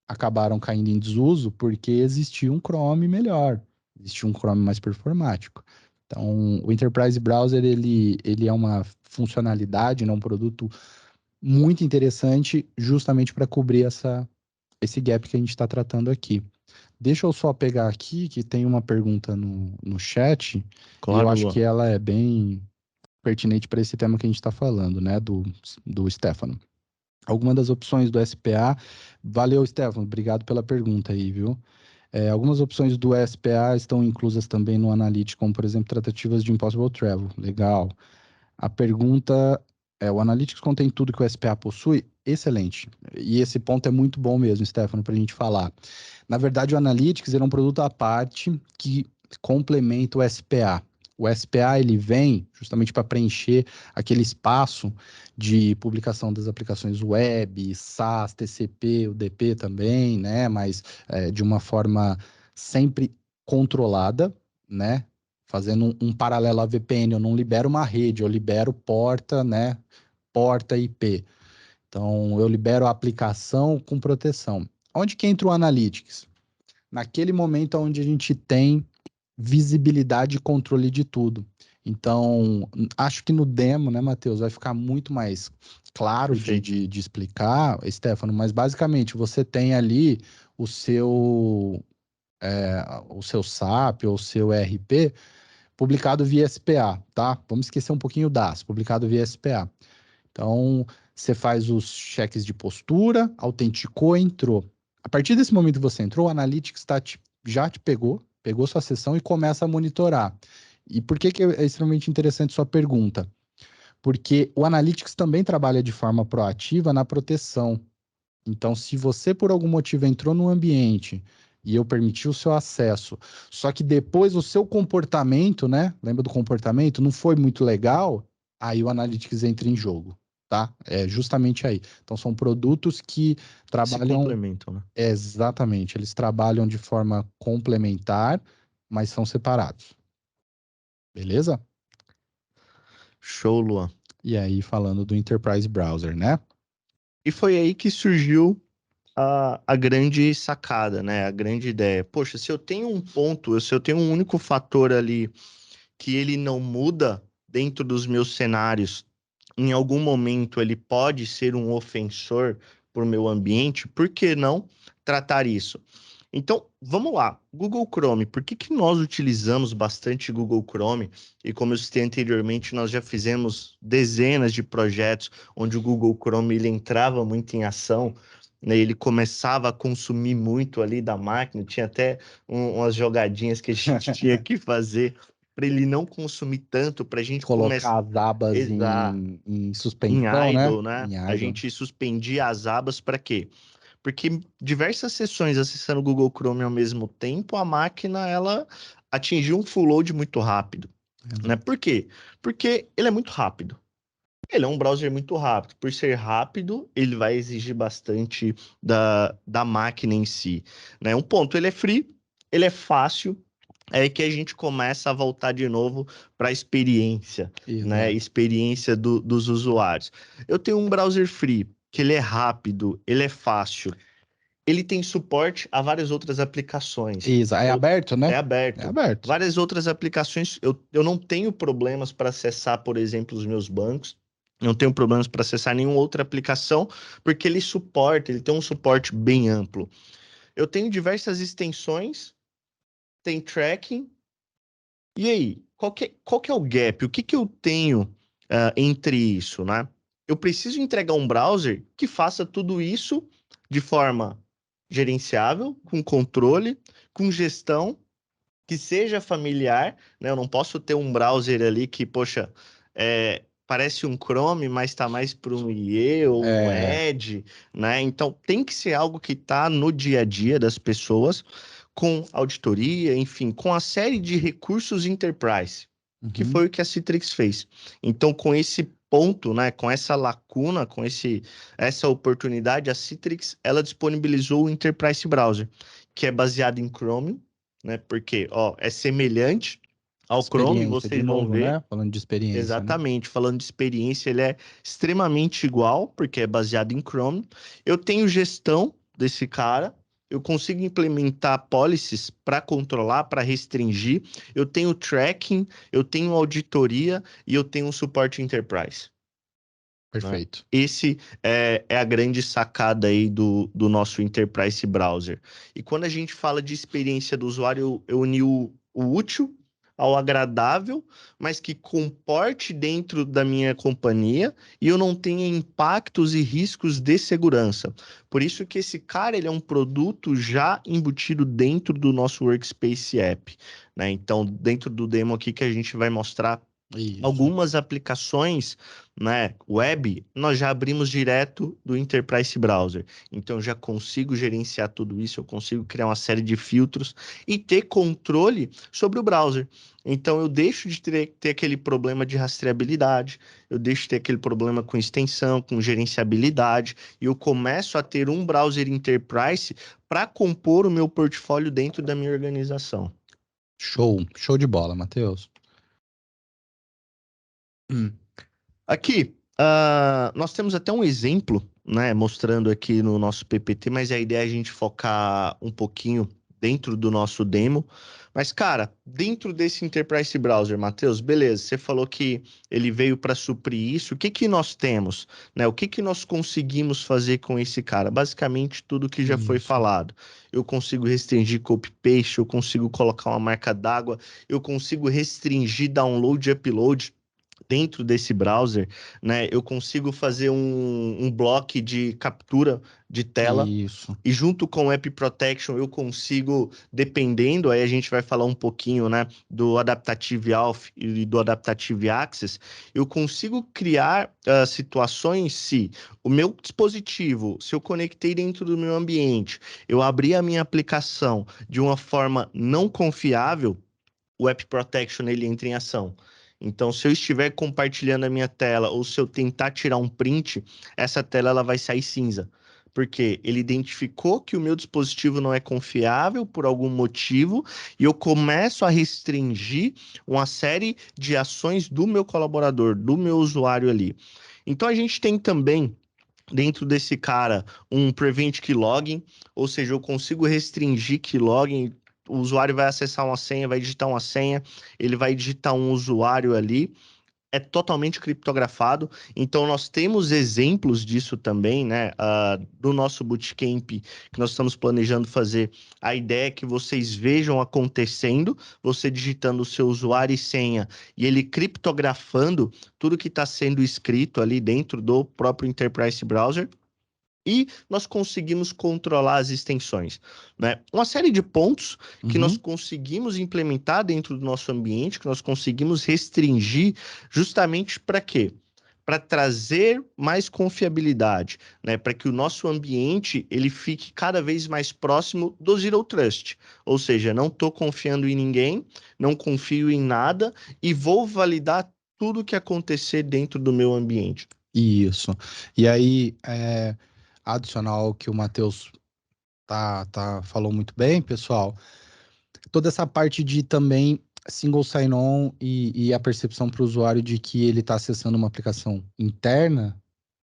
acabaram caindo em desuso porque existia um Chrome melhor, existia um Chrome mais performático. Então, o Enterprise Browser, ele é uma funcionalidade, né, um produto muito interessante justamente para cobrir esse gap que a gente está tratando aqui. Deixa eu só pegar aqui, que tem uma pergunta no chat, e eu Claro, acho que Luan. ela é bem pertinente para esse tema que a gente está falando, né, do Stefano. Alguma das opções do SPA. Valeu, Stefano. Obrigado pela pergunta aí, viu? Algumas opções do SPA estão inclusas também no Analytics, como, por exemplo, tratativas de Impossible Travel. Legal. A pergunta é: o Analytics contém tudo que o SPA possui? Excelente. E esse ponto é muito bom mesmo, Stefano, para a gente falar. Na verdade, o Analytics ele é um produto à parte que complementa o SPA. O SPA ele vem justamente para preencher aquele espaço de publicação das aplicações web, SaaS, TCP, UDP também, né? Mas de uma forma sempre controlada, né? Fazendo um paralelo à VPN, eu não libero uma rede, eu libero porta, né? Porta IP. Então, eu libero a aplicação com proteção. Onde que entra o Analytics? Naquele momento onde a gente tem visibilidade e controle de tudo. Então, acho que no demo, né, Matheus, vai ficar muito mais claro Perfeito. de explicar, Stefano, mas basicamente você tem ali o seu, o seu SAP ou o seu ERP publicado via SPA, tá? Vamos esquecer um pouquinho o DAS, publicado via SPA. Então, você faz os cheques de postura, autenticou, entrou. A partir desse momento que você entrou, o Analytics já te pegou sua sessão e começa a monitorar. E por que é extremamente interessante sua pergunta? Porque o Analytics também trabalha de forma proativa na proteção. Então, se você por algum motivo entrou no ambiente e eu permiti o seu acesso, só que depois o seu comportamento, né? Lembra do comportamento? Não foi muito legal, aí o Analytics entra em jogo, tá? É justamente aí. Então, são produtos que Se trabalham complementam, né? exatamente, eles trabalham de forma complementar, mas são separados. Beleza? Show, Luan. E aí, falando do Enterprise Browser, né? E foi aí que surgiu a grande sacada, né? A grande ideia. Poxa, se eu tenho um ponto, se eu tenho um único fator ali que ele não muda dentro dos meus cenários, em algum momento ele pode ser um ofensor para o meu ambiente, por que não tratar isso? Então, vamos lá. Google Chrome. Por que que nós utilizamos bastante Google Chrome? E como eu citei anteriormente, nós já fizemos dezenas de projetos onde o Google Chrome ele entrava muito em ação, né? Ele começava a consumir muito ali da máquina. Tinha até umas jogadinhas que a gente tinha que fazer para ele não consumir tanto, para a gente começar Colocar as abas em em suspensão, né? idle, né? Em A idle. gente suspendia as abas para quê? Porque diversas sessões acessando o Google Chrome ao mesmo tempo, a máquina ela atingiu um full load muito rápido, né? Por quê? Porque ele é muito rápido. Ele é um browser muito rápido. Por ser rápido, ele vai exigir bastante da máquina em si, né? Um ponto, ele é free, ele é fácil, é aí que a gente começa a voltar de novo para a experiência, né? Exato. Experiência dos usuários. Eu tenho um browser free, que ele é rápido, ele é fácil, ele tem suporte a várias outras aplicações. É aberto, É né? É aberto. aberto. Várias outras aplicações, eu não tenho problemas para acessar, por exemplo, os meus bancos. Não tenho problemas para acessar nenhuma outra aplicação, porque ele tem um suporte bem amplo. Eu tenho diversas extensões, tem tracking. E aí, qual que é o gap? O que que eu tenho entre isso, né? Eu preciso entregar um browser que faça tudo isso de forma gerenciável, com controle, com gestão, que seja familiar, né? Eu não posso ter um browser ali que, poxa, parece um Chrome, mas está mais para um IE ou um É, Edge, né? Então tem que ser algo que está no dia a dia das pessoas, com auditoria, enfim, com a série de recursos enterprise, que uhum, foi o que a Citrix fez. Então, com esse ponto, né, com essa lacuna, essa oportunidade, a Citrix ela disponibilizou o Enterprise Browser, que é baseado em Chromium, né? Porque, ó, é semelhante ao Chrome, experiência, de vocês vão novo, ver. né? Falando de experiência, né? Exatamente, falando de experiência, ele é extremamente igual, porque é baseado em Chrome. Eu tenho gestão desse cara, eu consigo implementar policies para controlar, para restringir. Eu tenho tracking, eu tenho auditoria e eu tenho um suporte enterprise, né? Perfeito. Esse é a grande sacada aí do nosso Enterprise Browser. E quando a gente fala de experiência do usuário, eu uni o útil ao agradável, mas que comporte dentro da minha companhia e eu não tenha impactos e riscos de segurança. Por isso que esse cara ele é um produto já embutido dentro do nosso Workspace App, né? Então, dentro do demo aqui que a gente vai mostrar Isso. Algumas aplicações, né, web, nós já abrimos direto do Enterprise Browser. Então, eu já consigo gerenciar tudo isso, eu consigo criar uma série de filtros e ter controle sobre o browser. Então, eu deixo de ter aquele problema de rastreabilidade, eu deixo de ter aquele problema com extensão, com gerenciabilidade, e eu começo a ter um browser Enterprise para compor o meu portfólio dentro da minha organização. Show de bola, Matheus. Aqui, nós temos até um exemplo, né, mostrando aqui no nosso PPT, mas a ideia é a gente focar um pouquinho dentro do nosso demo. Mas, cara, dentro desse Enterprise Browser, Matheus, beleza, você falou que ele veio para suprir isso. O que que nós temos, né? O que que nós conseguimos fazer com esse cara? Basicamente, tudo que já foi Isso. falado. Eu consigo restringir copy-paste, eu consigo colocar uma marca d'água, eu consigo restringir download e upload dentro desse browser, né, eu consigo fazer um bloco de captura de tela Isso. e junto com o App Protection eu consigo, dependendo, aí a gente vai falar um pouquinho, né, do Adaptive Auth e do Adaptive Access, eu consigo criar situações se o meu dispositivo, se eu conectei dentro do meu ambiente, eu abri a minha aplicação de uma forma não confiável, o App Protection ele entra em ação. Então, se eu estiver compartilhando a minha tela ou se eu tentar tirar um print, essa tela ela vai sair cinza. Porque ele identificou que o meu dispositivo não é confiável por algum motivo e eu começo a restringir uma série de ações do meu colaborador, do meu usuário ali. Então, a gente tem também dentro desse cara um prevent keylogin, ou seja, eu consigo restringir keylogin. O usuário vai acessar uma senha, vai digitar uma senha, ele vai digitar um usuário ali, é totalmente criptografado. Então, nós temos exemplos disso também, né? Do nosso bootcamp que nós estamos planejando fazer. A ideia é que vocês vejam acontecendo, você digitando o seu usuário e senha, e ele criptografando tudo que está sendo escrito ali dentro do próprio Enterprise Browser. E nós conseguimos controlar as extensões, né? Uma série de pontos que nós Uhum. conseguimos implementar dentro do nosso ambiente, que nós conseguimos restringir, justamente para quê? Para trazer mais confiabilidade, né? Para que o nosso ambiente ele fique cada vez mais próximo do Zero Trust. Ou seja, não estou confiando em ninguém, não confio em nada e vou validar tudo que acontecer dentro do meu ambiente. Isso. E aí, adicional ao que o Matheus falou muito bem, pessoal, toda essa parte de também single sign-on e a percepção para o usuário de que ele está acessando uma aplicação interna,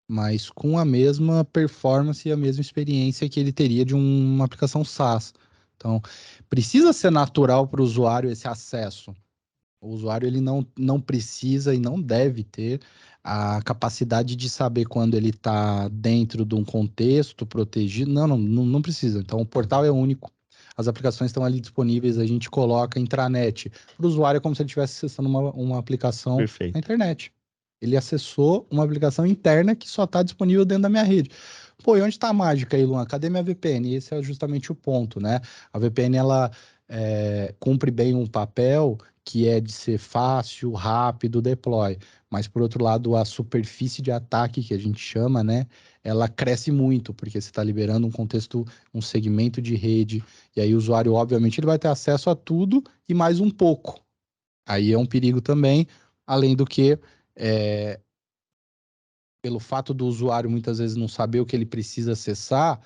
mas com a mesma performance e a mesma experiência que ele teria de uma aplicação SaaS. Então, precisa ser natural para o usuário esse acesso. O usuário ele não precisa e não deve ter a capacidade de saber quando ele está dentro de um contexto protegido. Não precisa. Então, o portal é único. As aplicações estão ali disponíveis, a gente coloca intranet. Para o usuário é como se ele estivesse acessando uma aplicação na Perfeito. internet. Ele acessou uma aplicação interna que só está disponível dentro da minha rede. Pô, e onde está a mágica aí, Luan? Cadê minha VPN? Esse é justamente o ponto, né? A VPN, ela cumpre bem um papel que é de ser fácil, rápido, deploy. Mas, por outro lado, a superfície de ataque, que a gente chama, né? Ela cresce muito, porque você está liberando um contexto, um segmento de rede, e aí o usuário, obviamente, ele vai ter acesso a tudo e mais um pouco. Aí é um perigo também, além do que, é, pelo fato do usuário muitas vezes não saber o que ele precisa acessar,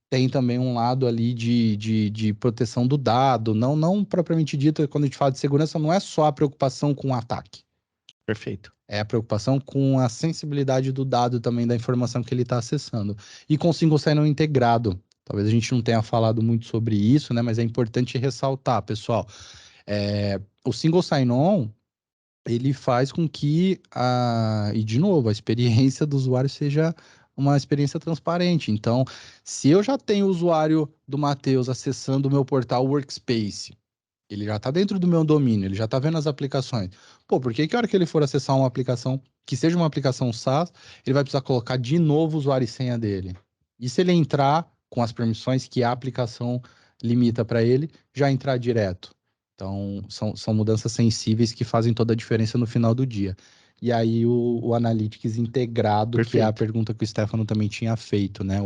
tem também um lado ali de proteção do dado, não propriamente dito, quando a gente fala de segurança, não é só a preocupação com o ataque, Perfeito. é a preocupação com a sensibilidade do dado também, da informação que ele está acessando. E com o single sign-on integrado, talvez a gente não tenha falado muito sobre isso, né, mas é importante ressaltar, pessoal, o single sign-on, ele faz com que, e de novo, a experiência do usuário seja uma experiência transparente. Então, se eu já tenho o usuário do Matheus acessando o meu portal Workspace, ele já está dentro do meu domínio, ele já está vendo as aplicações. Pô, por que que a hora que ele for acessar uma aplicação, que seja uma aplicação SaaS, ele vai precisar colocar de novo o usuário e senha dele? E se ele entrar com as permissões que a aplicação limita para ele, já entrar direto? Então, são mudanças sensíveis que fazem toda a diferença no final do dia. E aí, o Analytics integrado, que é a Perfeito. pergunta que o Stefano também tinha feito, né?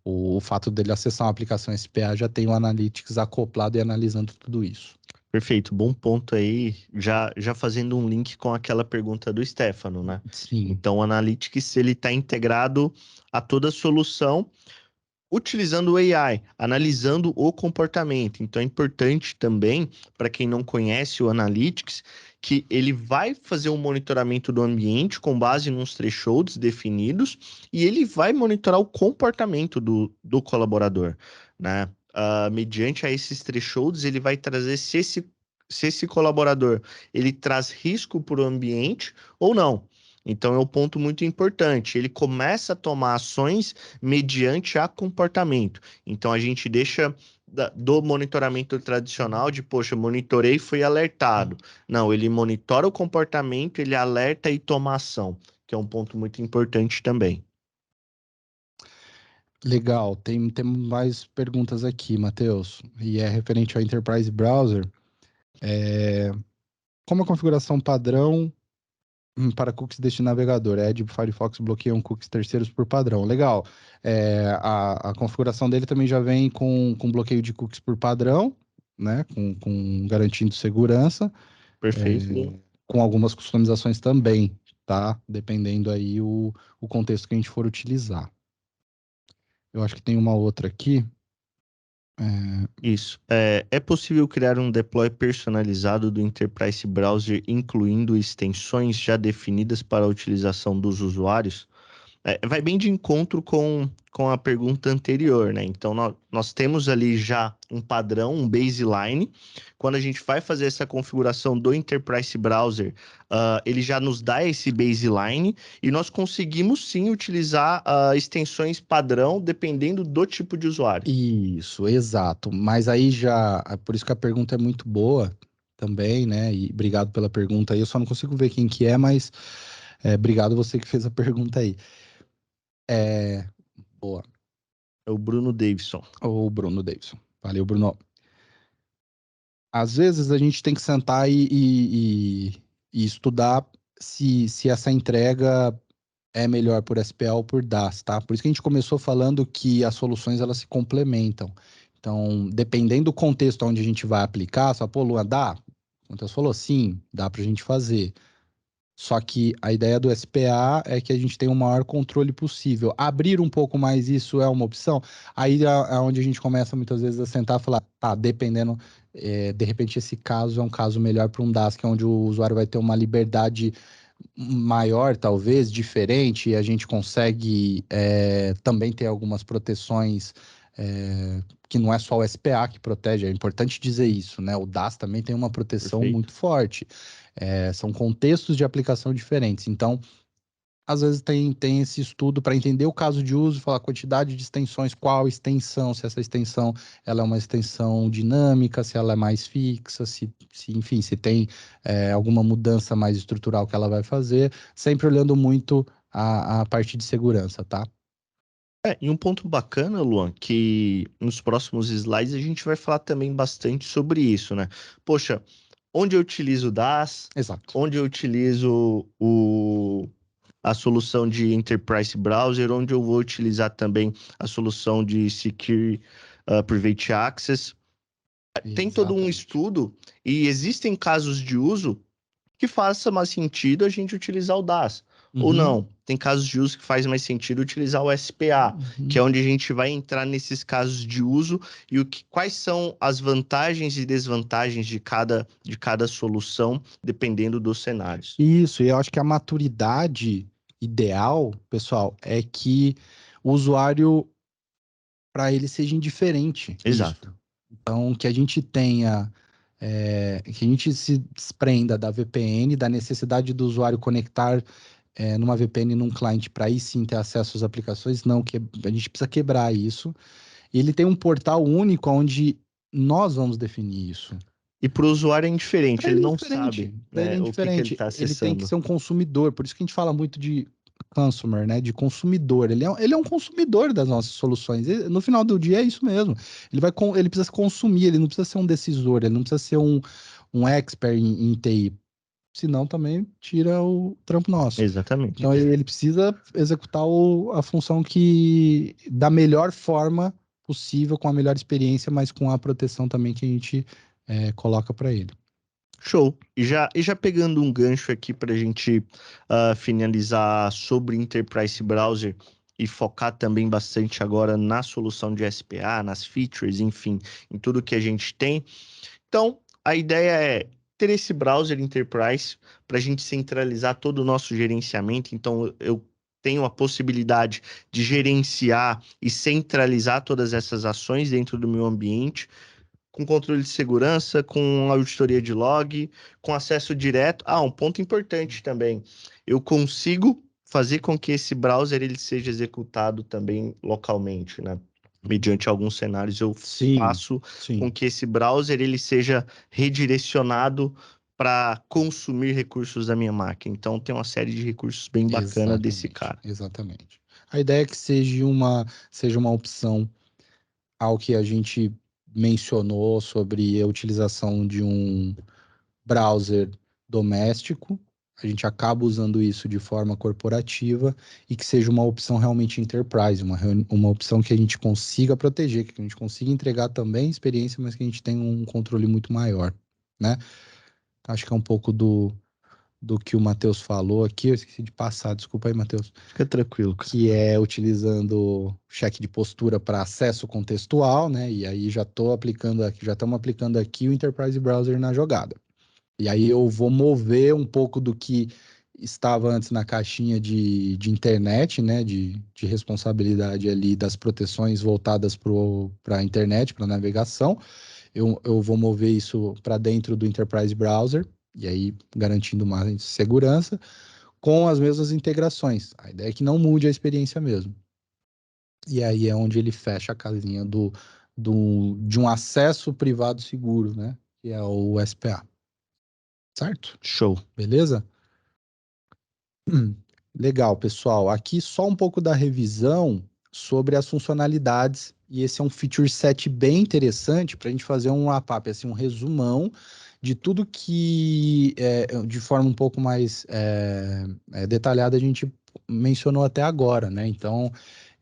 O fato dele acessar uma aplicação SPA já tem o Analytics acoplado e analisando tudo isso. Perfeito, bom ponto aí, já fazendo um link com aquela pergunta do Stefano, né? Sim. Então, o Analytics, ele está integrado a toda a solução, utilizando o AI, analisando o comportamento. Então, é importante também, para quem não conhece o Analytics, que ele vai fazer um monitoramento do ambiente com base nos thresholds definidos e ele vai monitorar o comportamento do colaborador, né? Mediante a esses thresholds, ele vai trazer se esse colaborador ele traz risco para o ambiente ou não. Então é um ponto muito importante. Ele começa a tomar ações mediante a comportamento. Então a gente deixa do monitoramento tradicional de, poxa, monitorei e fui alertado. Não, ele monitora o comportamento, ele alerta e toma ação, que é um ponto muito importante também. Legal, tem mais perguntas aqui, Matheus, e é referente ao Enterprise Browser. Como a configuração padrão para cookies deste navegador? Edge e Firefox bloqueiam cookies terceiros por padrão. Legal. A configuração dele também já vem com bloqueio de cookies por padrão, né? Com garantindo segurança, Perfeito. com algumas customizações também, tá? Dependendo aí o contexto que a gente for utilizar. Eu acho que tem uma outra aqui. Isso. É possível criar um deploy personalizado do Enterprise Browser, incluindo extensões já definidas para a utilização dos usuários? Vai bem de encontro com a pergunta anterior, né? Então, nós temos ali já um padrão, um baseline. Quando a gente vai fazer essa configuração do Enterprise Browser, ele já nos dá esse baseline e nós conseguimos sim utilizar extensões padrão dependendo do tipo de usuário. Isso, exato. Mas aí já, por isso que a pergunta é muito boa também, né? E obrigado pela pergunta aí. Eu só não consigo ver quem que é, mas obrigado você que fez a pergunta aí. Boa. É o Bruno Davidson. Ou Bruno Davidson. Valeu, Bruno. Às vezes a gente tem que sentar e estudar se essa entrega é melhor por SPA ou por DAS, tá? Por isso que a gente começou falando que as soluções elas se complementam. Então, dependendo do contexto onde a gente vai aplicar, só, pô, Luan, dá? O Matheus falou, sim, dá pra gente fazer. Só que a ideia do SPA é que a gente tenha o maior controle possível. Abrir um pouco mais isso é uma opção. Aí é onde a gente começa muitas vezes a sentar e falar, tá, dependendo, de repente esse caso é um caso melhor para um DAS, que é onde o usuário vai ter uma liberdade maior, talvez, diferente, e a gente consegue também ter algumas proteções que não é só o SPA que protege, é importante dizer isso, né? O DAS também tem uma proteção Perfeito. muito forte. São contextos de aplicação diferentes. Então, às vezes tem esse estudo para entender o caso de uso, falar a quantidade de extensões, qual extensão, se essa extensão ela é uma extensão dinâmica, se ela é mais fixa, enfim, se tem alguma mudança mais estrutural que ela vai fazer, sempre olhando muito a parte de segurança, tá? E um ponto bacana, Luan, que nos próximos slides a gente vai falar também bastante sobre isso, né? Poxa, onde eu utilizo o DAS, Exato. onde eu utilizo a solução de Enterprise Browser, onde eu vou utilizar também a solução de Secure Private Access. Tem todo um Exatamente. estudo e existem casos de uso que faça mais sentido a gente utilizar o DAS. Ou Uhum. não, tem casos de uso que faz mais sentido utilizar o SPA, que é onde a gente vai entrar nesses casos de uso e quais são as vantagens e desvantagens de cada solução, dependendo dos cenários. Isso, e eu acho que a maturidade ideal, pessoal, é que o usuário, para ele, seja indiferente isso. Exato. Então, que a gente tenha, que a gente se desprenda da VPN, da necessidade do usuário conectar numa VPN num cliente para aí sim ter acesso às aplicações, não, que a gente precisa quebrar isso. E ele tem um portal único onde nós vamos definir isso. E para o usuário é indiferente, Para ele ele é não indiferente, sabe, para ele é né, o que ele indiferente. está Ele tem que acessando. ser um consumidor, por isso que a gente fala muito de consumer, né? De consumidor. Ele é um consumidor das nossas soluções. No final do dia é isso mesmo. Ele precisa consumir, ele não precisa ser um decisor, ele não precisa ser um expert em TI. Senão também tira o trampo nosso. Exatamente. Então ele precisa executar a função que da melhor forma possível, com a melhor experiência, mas com a proteção também que a gente coloca para ele. Show. E já pegando um gancho aqui para a gente finalizar sobre Enterprise Browser e focar também bastante agora na solução de SPA, nas features, enfim, em tudo que a gente tem. Então, a ideia é ter esse browser Enterprise para a gente centralizar todo o nosso gerenciamento. Então, eu tenho a possibilidade de gerenciar e centralizar todas essas ações dentro do meu ambiente, com controle de segurança, com auditoria de log, com acesso direto. Um ponto importante também. Eu consigo fazer com que esse browser ele seja executado também localmente, né? Mediante alguns cenários, eu faço com que esse browser ele seja redirecionado para consumir recursos da minha máquina. Então, tem uma série de recursos bem bacana desse cara. Exatamente. A ideia é que seja uma opção ao que a gente mencionou sobre a utilização de um browser doméstico, a gente acaba usando isso de forma corporativa e que seja uma opção realmente enterprise, uma opção que a gente consiga proteger, que a gente consiga entregar também experiência, mas que a gente tenha um controle muito maior, né? Acho que é um pouco do que o Matheus falou aqui, eu esqueci de passar, desculpa aí, Matheus. Fica tranquilo, cara. Que é utilizando cheque de postura para acesso contextual, né? E aí já estamos aplicando aqui o Enterprise Browser na jogada. E aí eu vou mover um pouco do que estava antes na caixinha de internet, né? De responsabilidade ali das proteções voltadas para a internet, para navegação. Eu vou mover isso para dentro do Enterprise Browser, e aí garantindo mais segurança, com as mesmas integrações. A ideia é que não mude a experiência mesmo. E aí é onde ele fecha a casinha de um acesso privado seguro, né? Que é o SPA. Certo? Show. Beleza? Legal, pessoal. Aqui só um pouco da revisão sobre as funcionalidades. E esse é um feature set bem interessante para a gente fazer um wrap-up, assim, um resumão de tudo que, de forma um pouco mais detalhada, a gente mencionou até agora, né? Então,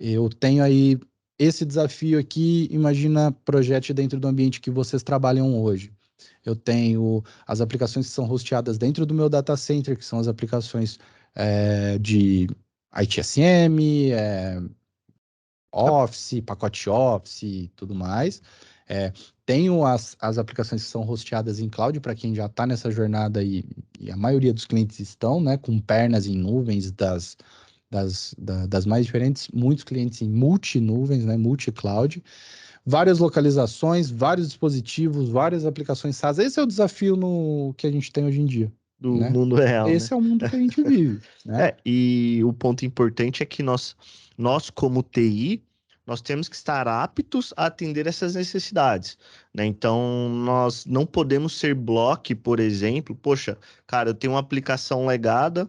eu tenho aí esse desafio aqui. Imagina, projete dentro do ambiente que vocês trabalham hoje. Eu tenho as aplicações que são hosteadas dentro do meu data center, que são as aplicações de ITSM, Office, pacote Office e tudo mais. Tenho as aplicações que são hosteadas em cloud, para quem já está nessa jornada e a maioria dos clientes estão, né, com pernas em nuvens das mais diferentes, muitos clientes em multi-nuvens, né, multi-cloud. Várias localizações, vários dispositivos, várias aplicações SaaS. Esse é o desafio que a gente tem hoje em dia. Do Né? mundo real, Esse né? é o mundo que a gente vive. Né? E o ponto importante é que nós como TI, nós temos que estar aptos a atender essas necessidades, né? Então, nós não podemos ser bloco, por exemplo. Poxa, cara, eu tenho uma aplicação legada,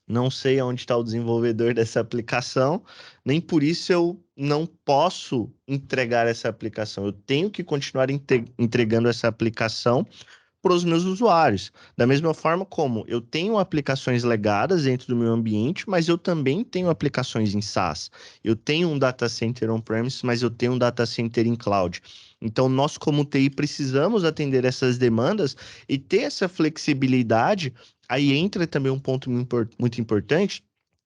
não sei onde está o desenvolvedor dessa aplicação, nem por isso eu não posso entregar essa aplicação. Eu tenho que continuar entregando essa aplicação para os meus usuários. Da mesma forma como eu tenho aplicações legadas dentro do meu ambiente, mas eu também tenho aplicações em SaaS. Eu tenho um data center on-premise, mas eu tenho um data center em cloud. Então, nós como TI precisamos atender essas demandas e ter essa flexibilidade. Aí entra também um ponto muito importante,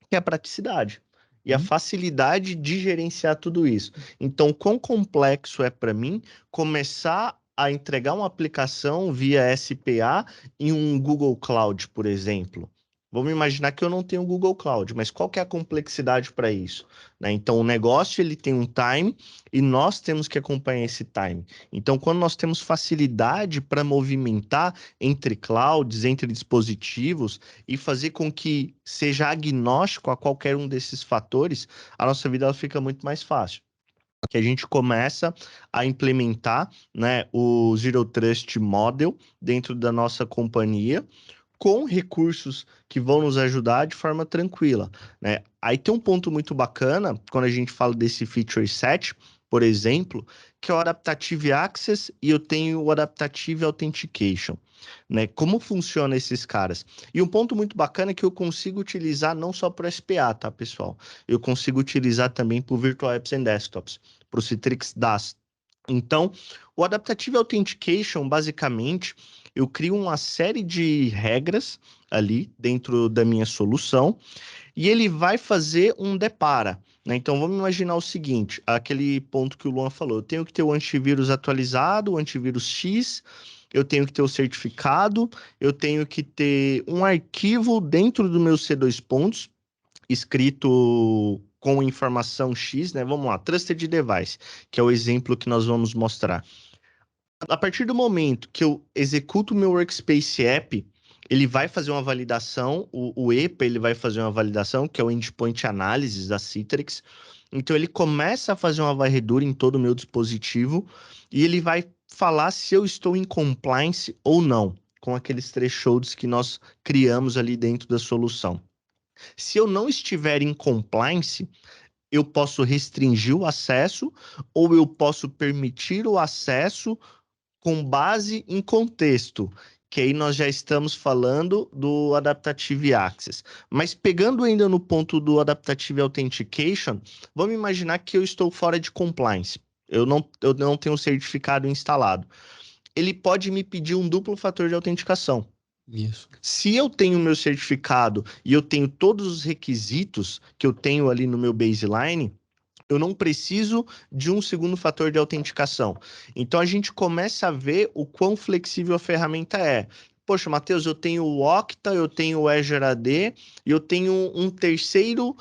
que é a praticidade. E a facilidade de gerenciar tudo isso. Então, quão complexo é para mim começar a entregar uma aplicação via SPA em um Google Cloud, por exemplo? Vamos imaginar que eu não tenho Google Cloud, mas qual que é a complexidade para isso? Né? Então, o negócio ele tem um time e nós temos que acompanhar esse time. Então, quando nós temos facilidade para movimentar entre clouds, entre dispositivos e fazer com que seja agnóstico a qualquer um desses fatores, a nossa vida ela fica muito mais fácil. Que a gente começa a implementar, né, o Zero Trust Model dentro da nossa companhia, com recursos que vão nos ajudar de forma tranquila, né? Aí tem um ponto muito bacana, quando a gente fala desse feature set, por exemplo, que é o Adaptive Access e eu tenho o Adaptive Authentication, né? Como funciona esses caras? E um ponto muito bacana é que eu consigo utilizar não só para o SPA, tá, pessoal? Eu consigo utilizar também para o Virtual Apps and Desktops, para o Citrix DAS. Então, o Adaptive Authentication, basicamente, eu crio uma série de regras ali dentro da minha solução e ele vai fazer um depara, né? Então vamos imaginar o seguinte, aquele ponto que o Luan falou, eu tenho que ter o antivírus atualizado, o antivírus X, eu tenho que ter o certificado, eu tenho que ter um arquivo dentro do meu C2 pontos, escrito com informação X, né? Vamos lá, Trusted Device, que é o exemplo que nós vamos mostrar. A partir do momento que eu executo o meu Workspace App, ele vai fazer uma validação, o EPA ele vai fazer uma validação, que é o Endpoint Analysis da Citrix. Então ele começa a fazer uma varredura em todo o meu dispositivo e ele vai falar se eu estou em compliance ou não com aqueles thresholds que nós criamos ali dentro da solução. Se eu não estiver em compliance, eu posso restringir o acesso ou eu posso permitir o acesso com base em contexto, que aí nós já estamos falando do Adaptive Access. Mas pegando ainda no ponto do Adaptive Authentication, vamos imaginar que eu estou fora de compliance. Eu não tenho o certificado instalado. Ele pode me pedir um duplo fator de autenticação. Isso. Se eu tenho o meu certificado e eu tenho todos os requisitos que eu tenho ali no meu baseline, eu não preciso de um segundo fator de autenticação. Então a gente começa a ver o quão flexível a ferramenta é. Poxa, Matheus, eu tenho o Okta, eu tenho o Azure AD e eu tenho um terceiro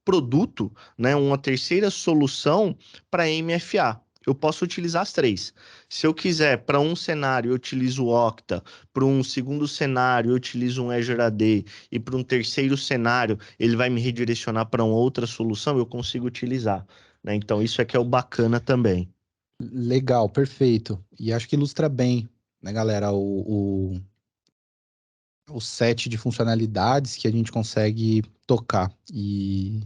produto, né, uma terceira solução para MFA. Eu posso utilizar as três. Se eu quiser, para um cenário, eu utilizo o Okta, para um segundo cenário, eu utilizo um Azure AD, e para um terceiro cenário, ele vai me redirecionar para uma outra solução, eu consigo utilizar, né? Então, isso é que é o bacana também. Legal, perfeito. E acho que ilustra bem, né, galera, o set de funcionalidades que a gente consegue tocar. E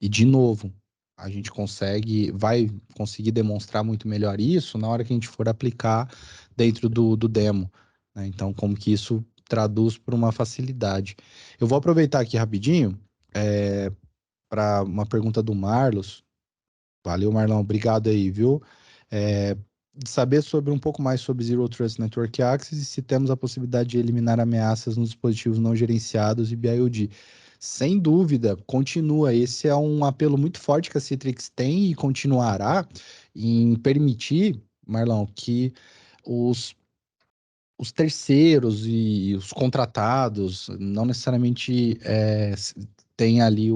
de novo, a gente vai conseguir demonstrar muito melhor isso na hora que a gente for aplicar dentro do demo, né? Então, como que isso traduz para uma facilidade. Eu vou aproveitar aqui rapidinho, para uma pergunta do Marlos. Valeu, Marlon, obrigado aí, viu? É, saber sobre um pouco mais sobre Zero Trust Network Access e se temos a possibilidade de eliminar ameaças nos dispositivos não gerenciados e BIOD. Sem dúvida, continua. Esse é um apelo muito forte que a Citrix tem e continuará em permitir, Marlon, que os os terceiros e os contratados não necessariamente tem ali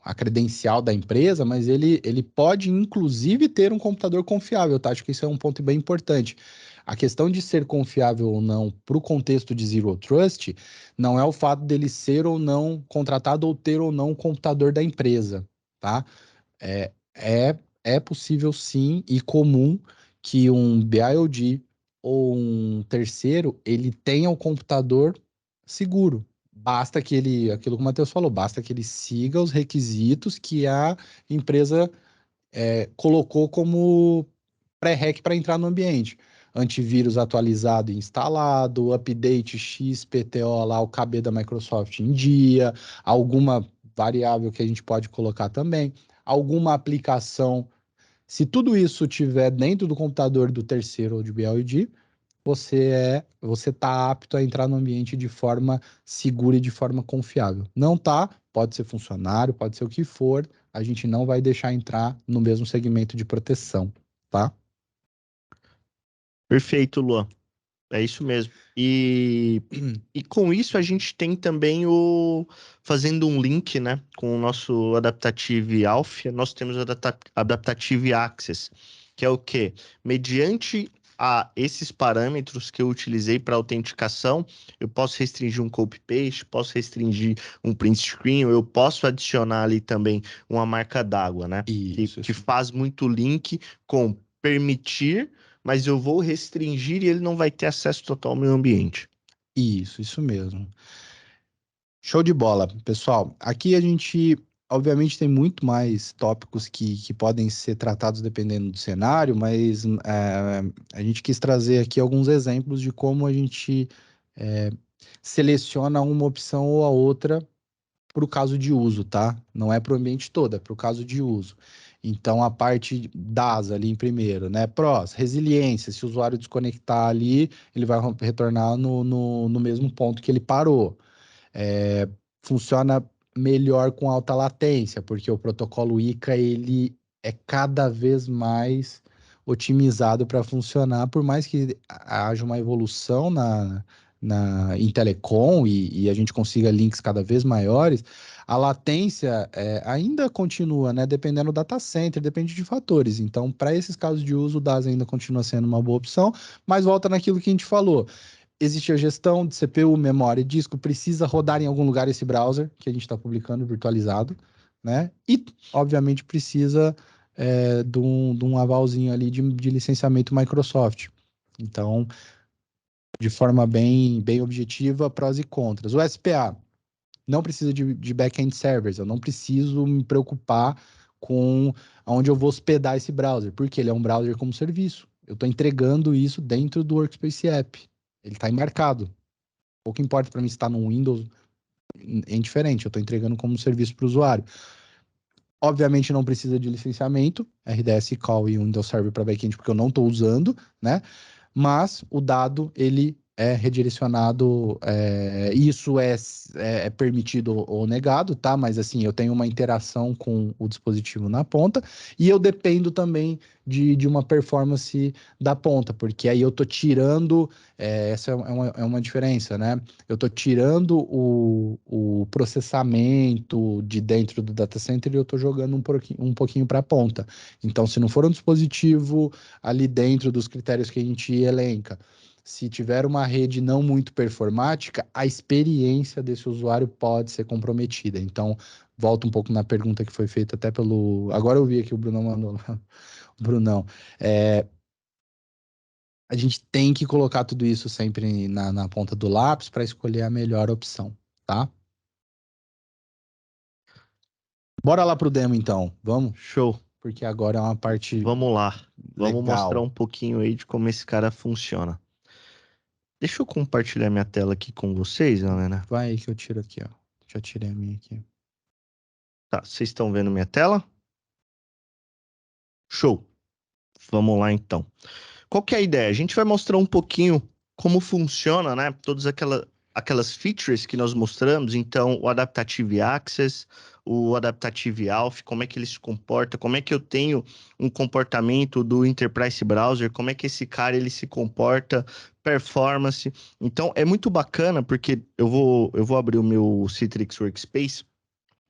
a credencial da empresa, mas ele pode inclusive ter um computador confiável, tá? Acho que isso é um ponto bem importante. A questão de ser confiável ou não para o contexto de Zero Trust não é o fato dele ser ou não contratado ou ter ou não o computador da empresa, tá? É, é possível sim e comum que um BIOD ou um terceiro ele tenha o computador seguro. Basta que ele, aquilo que o Matheus falou, basta que ele siga os requisitos que a empresa colocou como pré-req para entrar no ambiente. Antivírus atualizado e instalado, update XPTO lá, o KB da Microsoft em dia, alguma variável que a gente pode colocar também, alguma aplicação. Se tudo isso tiver dentro do computador do terceiro ou de BLD, você tá apto a entrar no ambiente de forma segura e de forma confiável. Não tá, pode ser funcionário, pode ser o que for, a gente não vai deixar entrar no mesmo segmento de proteção, tá? Perfeito, Luan. É isso mesmo. E com isso a gente tem também fazendo um link, né, com o nosso Adaptive Auth, nós temos o Adaptive Access, que é o quê? Mediante esses parâmetros que eu utilizei para autenticação, eu posso restringir um copy-paste, posso restringir um print screen, eu posso adicionar ali também uma marca d'água, né? Que Isso. faz muito link com permitir, mas eu vou restringir e ele não vai ter acesso total ao meu ambiente. Isso mesmo. Show de bola, pessoal. Aqui a gente, obviamente, tem muito mais tópicos que podem ser tratados dependendo do cenário, mas a gente quis trazer aqui alguns exemplos de como a gente é, seleciona uma opção ou a outra para o caso de uso, tá? Não é para o ambiente todo, é para o caso de uso. Então, a parte DAS ali em primeiro, né? PROS, resiliência. Se o usuário desconectar ali, ele vai retornar no mesmo ponto que ele parou. É, funciona melhor com alta latência, porque o protocolo ICA ele é cada vez mais otimizado para funcionar, por mais que haja uma evolução em telecom e a gente consiga links cada vez maiores, a latência ainda continua, né? Dependendo do data center, depende de fatores. Então, para esses casos de uso, o DAS ainda continua sendo uma boa opção, mas volta naquilo que a gente falou. Existe a gestão de CPU, memória e disco, precisa rodar em algum lugar esse browser que a gente está publicando virtualizado, né? E, obviamente, precisa de um avalzinho ali de licenciamento Microsoft. Então, de forma bem objetiva, prós e contras. O SPA não precisa de back-end servers, eu não preciso me preocupar com onde eu vou hospedar esse browser, porque ele é um browser como serviço. Eu estou entregando isso dentro do Workspace App. Ele está embarcado. Pouco importa para mim se está no Windows, é indiferente, eu estou entregando como serviço para o usuário. Obviamente não precisa de licenciamento, RDS Call e Windows Server para backend, porque eu não estou usando, né? Mas o dado, ele é redirecionado, isso é permitido ou negado, tá? Mas assim, eu tenho uma interação com o dispositivo na ponta e eu dependo também de uma performance da ponta, porque aí eu tô tirando, essa é uma diferença, né? Eu tô tirando o processamento de dentro do data center e eu tô jogando um pouquinho para a ponta. Então, se não for um dispositivo ali dentro dos critérios que a gente elenca, se tiver uma rede não muito performática, a experiência desse usuário pode ser comprometida. Então, volta um pouco na pergunta que foi feita até pelo. Agora eu vi aqui o Brunão mandou lá. Brunão. A gente tem que colocar tudo isso sempre na ponta do lápis para escolher a melhor opção, tá? Bora lá pro demo então, vamos? Show. Porque agora é uma parte Vamos lá. Vamos mostrar legal. um pouquinho aí de como esse cara funciona. Deixa eu compartilhar minha tela aqui com vocês, galera. Vai aí que eu tiro aqui, ó. Já tirei a minha aqui. Tá, vocês estão vendo minha tela? Show. Vamos lá então. Qual que é a ideia? A gente vai mostrar um pouquinho como funciona, né? Todas aquelas features que nós mostramos. Então, o Adaptive Access, o Adaptive Auth, como é que ele se comporta, como é que eu tenho um comportamento do Enterprise Browser, como é que esse cara ele se comporta, performance. Então, é muito bacana porque eu vou abrir o meu Citrix Workspace.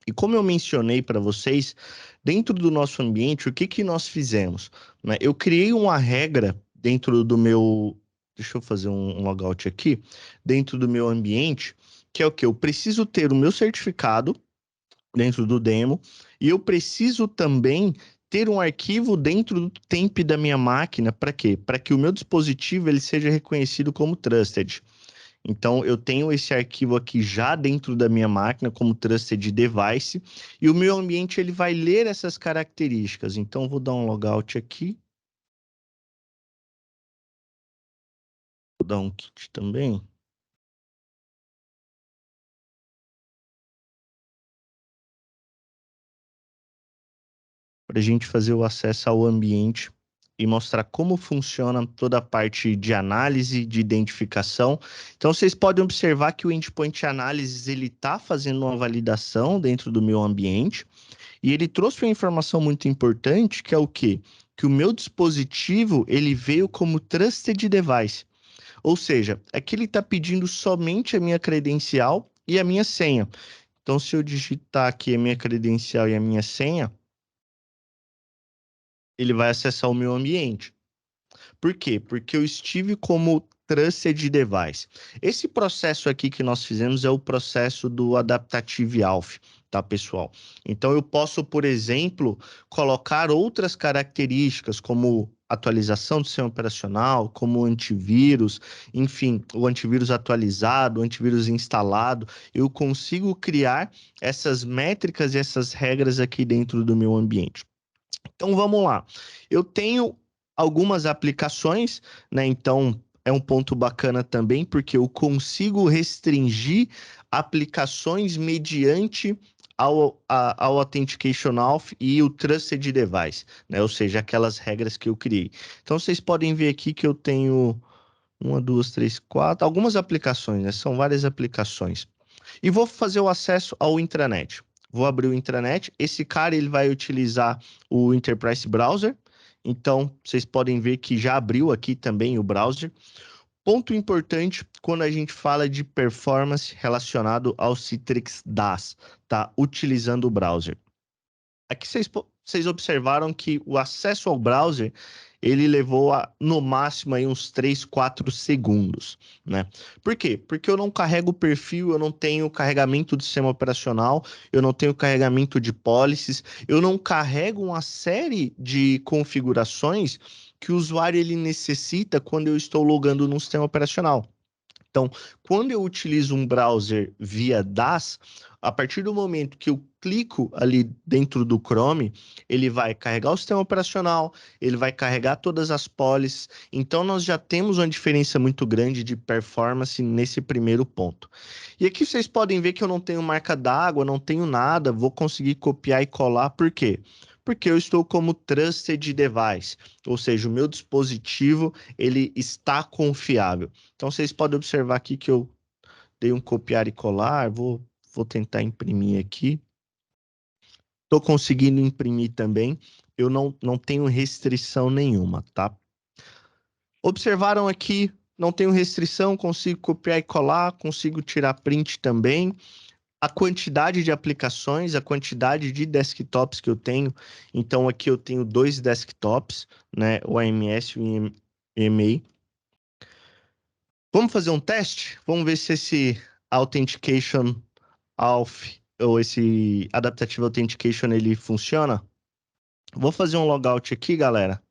E como eu mencionei para vocês, dentro do nosso ambiente, o que que nós fizemos, né? Eu criei uma regra dentro do meu. Deixa eu fazer um logout aqui. Dentro do meu ambiente, que é o que? Eu preciso ter o meu certificado dentro do demo e eu preciso também ter um arquivo dentro do temp da minha máquina. Para quê? Para que o meu dispositivo ele seja reconhecido como trusted. Então, eu tenho esse arquivo aqui já dentro da minha máquina como trusted device e o meu ambiente ele vai ler essas características. Então, vou dar um logout aqui. Vou dar um quit também. Para a gente fazer o acesso ao ambiente e mostrar como funciona toda a parte de análise, de identificação. Então, vocês podem observar que o Endpoint Analysis ele está fazendo uma validação dentro do meu ambiente. E ele trouxe uma informação muito importante, que é o quê? Que o meu dispositivo, ele veio como trusted device. Ou seja, aqui ele está pedindo somente a minha credencial e a minha senha. Então, se eu digitar aqui a minha credencial e a minha senha, ele vai acessar o meu ambiente. Por quê? Porque eu estive como trusted device. Esse processo aqui que nós fizemos é o processo do Adaptive Auth, tá, pessoal? Então eu posso, por exemplo, colocar outras características como atualização do sistema operacional, como antivírus, enfim, o antivírus atualizado, o antivírus instalado, eu consigo criar essas métricas e essas regras aqui dentro do meu ambiente. Então vamos lá. Eu tenho algumas aplicações, né? Então é um ponto bacana também, porque eu consigo restringir aplicações mediante ao Authentication Auth e o Trusted Device, né? Ou seja, aquelas regras que eu criei. Então vocês podem ver aqui que eu tenho uma, duas, três, quatro, algumas aplicações, né? São várias aplicações. E vou fazer o acesso ao intranet. Vou abrir o intranet. Esse cara ele vai utilizar o Enterprise Browser. Então, vocês podem ver que já abriu aqui também o browser. Ponto importante quando a gente fala de performance relacionado ao Citrix DAS, tá? Utilizando o browser. Aqui vocês observaram que o acesso ao browser ele levou no máximo aí uns 3, 4 segundos, né? Por quê? Porque eu não carrego o perfil, eu não tenho carregamento do sistema operacional, eu não tenho carregamento de policies, eu não carrego uma série de configurações que o usuário ele necessita quando eu estou logando no sistema operacional. Então, quando eu utilizo um browser via DAS, a partir do momento que eu clico ali dentro do Chrome, ele vai carregar o sistema operacional, ele vai carregar todas as policies. Então, nós já temos uma diferença muito grande de performance nesse primeiro ponto. E aqui vocês podem ver que eu não tenho marca d'água, não tenho nada, vou conseguir copiar e colar, por quê? Porque eu estou como Trusted Device, ou seja, o meu dispositivo ele está confiável. Então, vocês podem observar aqui que eu dei um copiar e colar. Vou tentar imprimir aqui. Estou conseguindo imprimir também. Eu não tenho restrição nenhuma, tá? Observaram aqui, não tenho restrição, consigo copiar e colar, consigo tirar print também. A quantidade de aplicações, a quantidade de desktops que eu tenho. Então, aqui eu tenho 2 desktops, né? O AMS e o EMEI. Vamos fazer um teste? Vamos ver se esse Authentication Auth ou esse Adaptative Authentication ele funciona. Vou fazer um logout aqui, galera.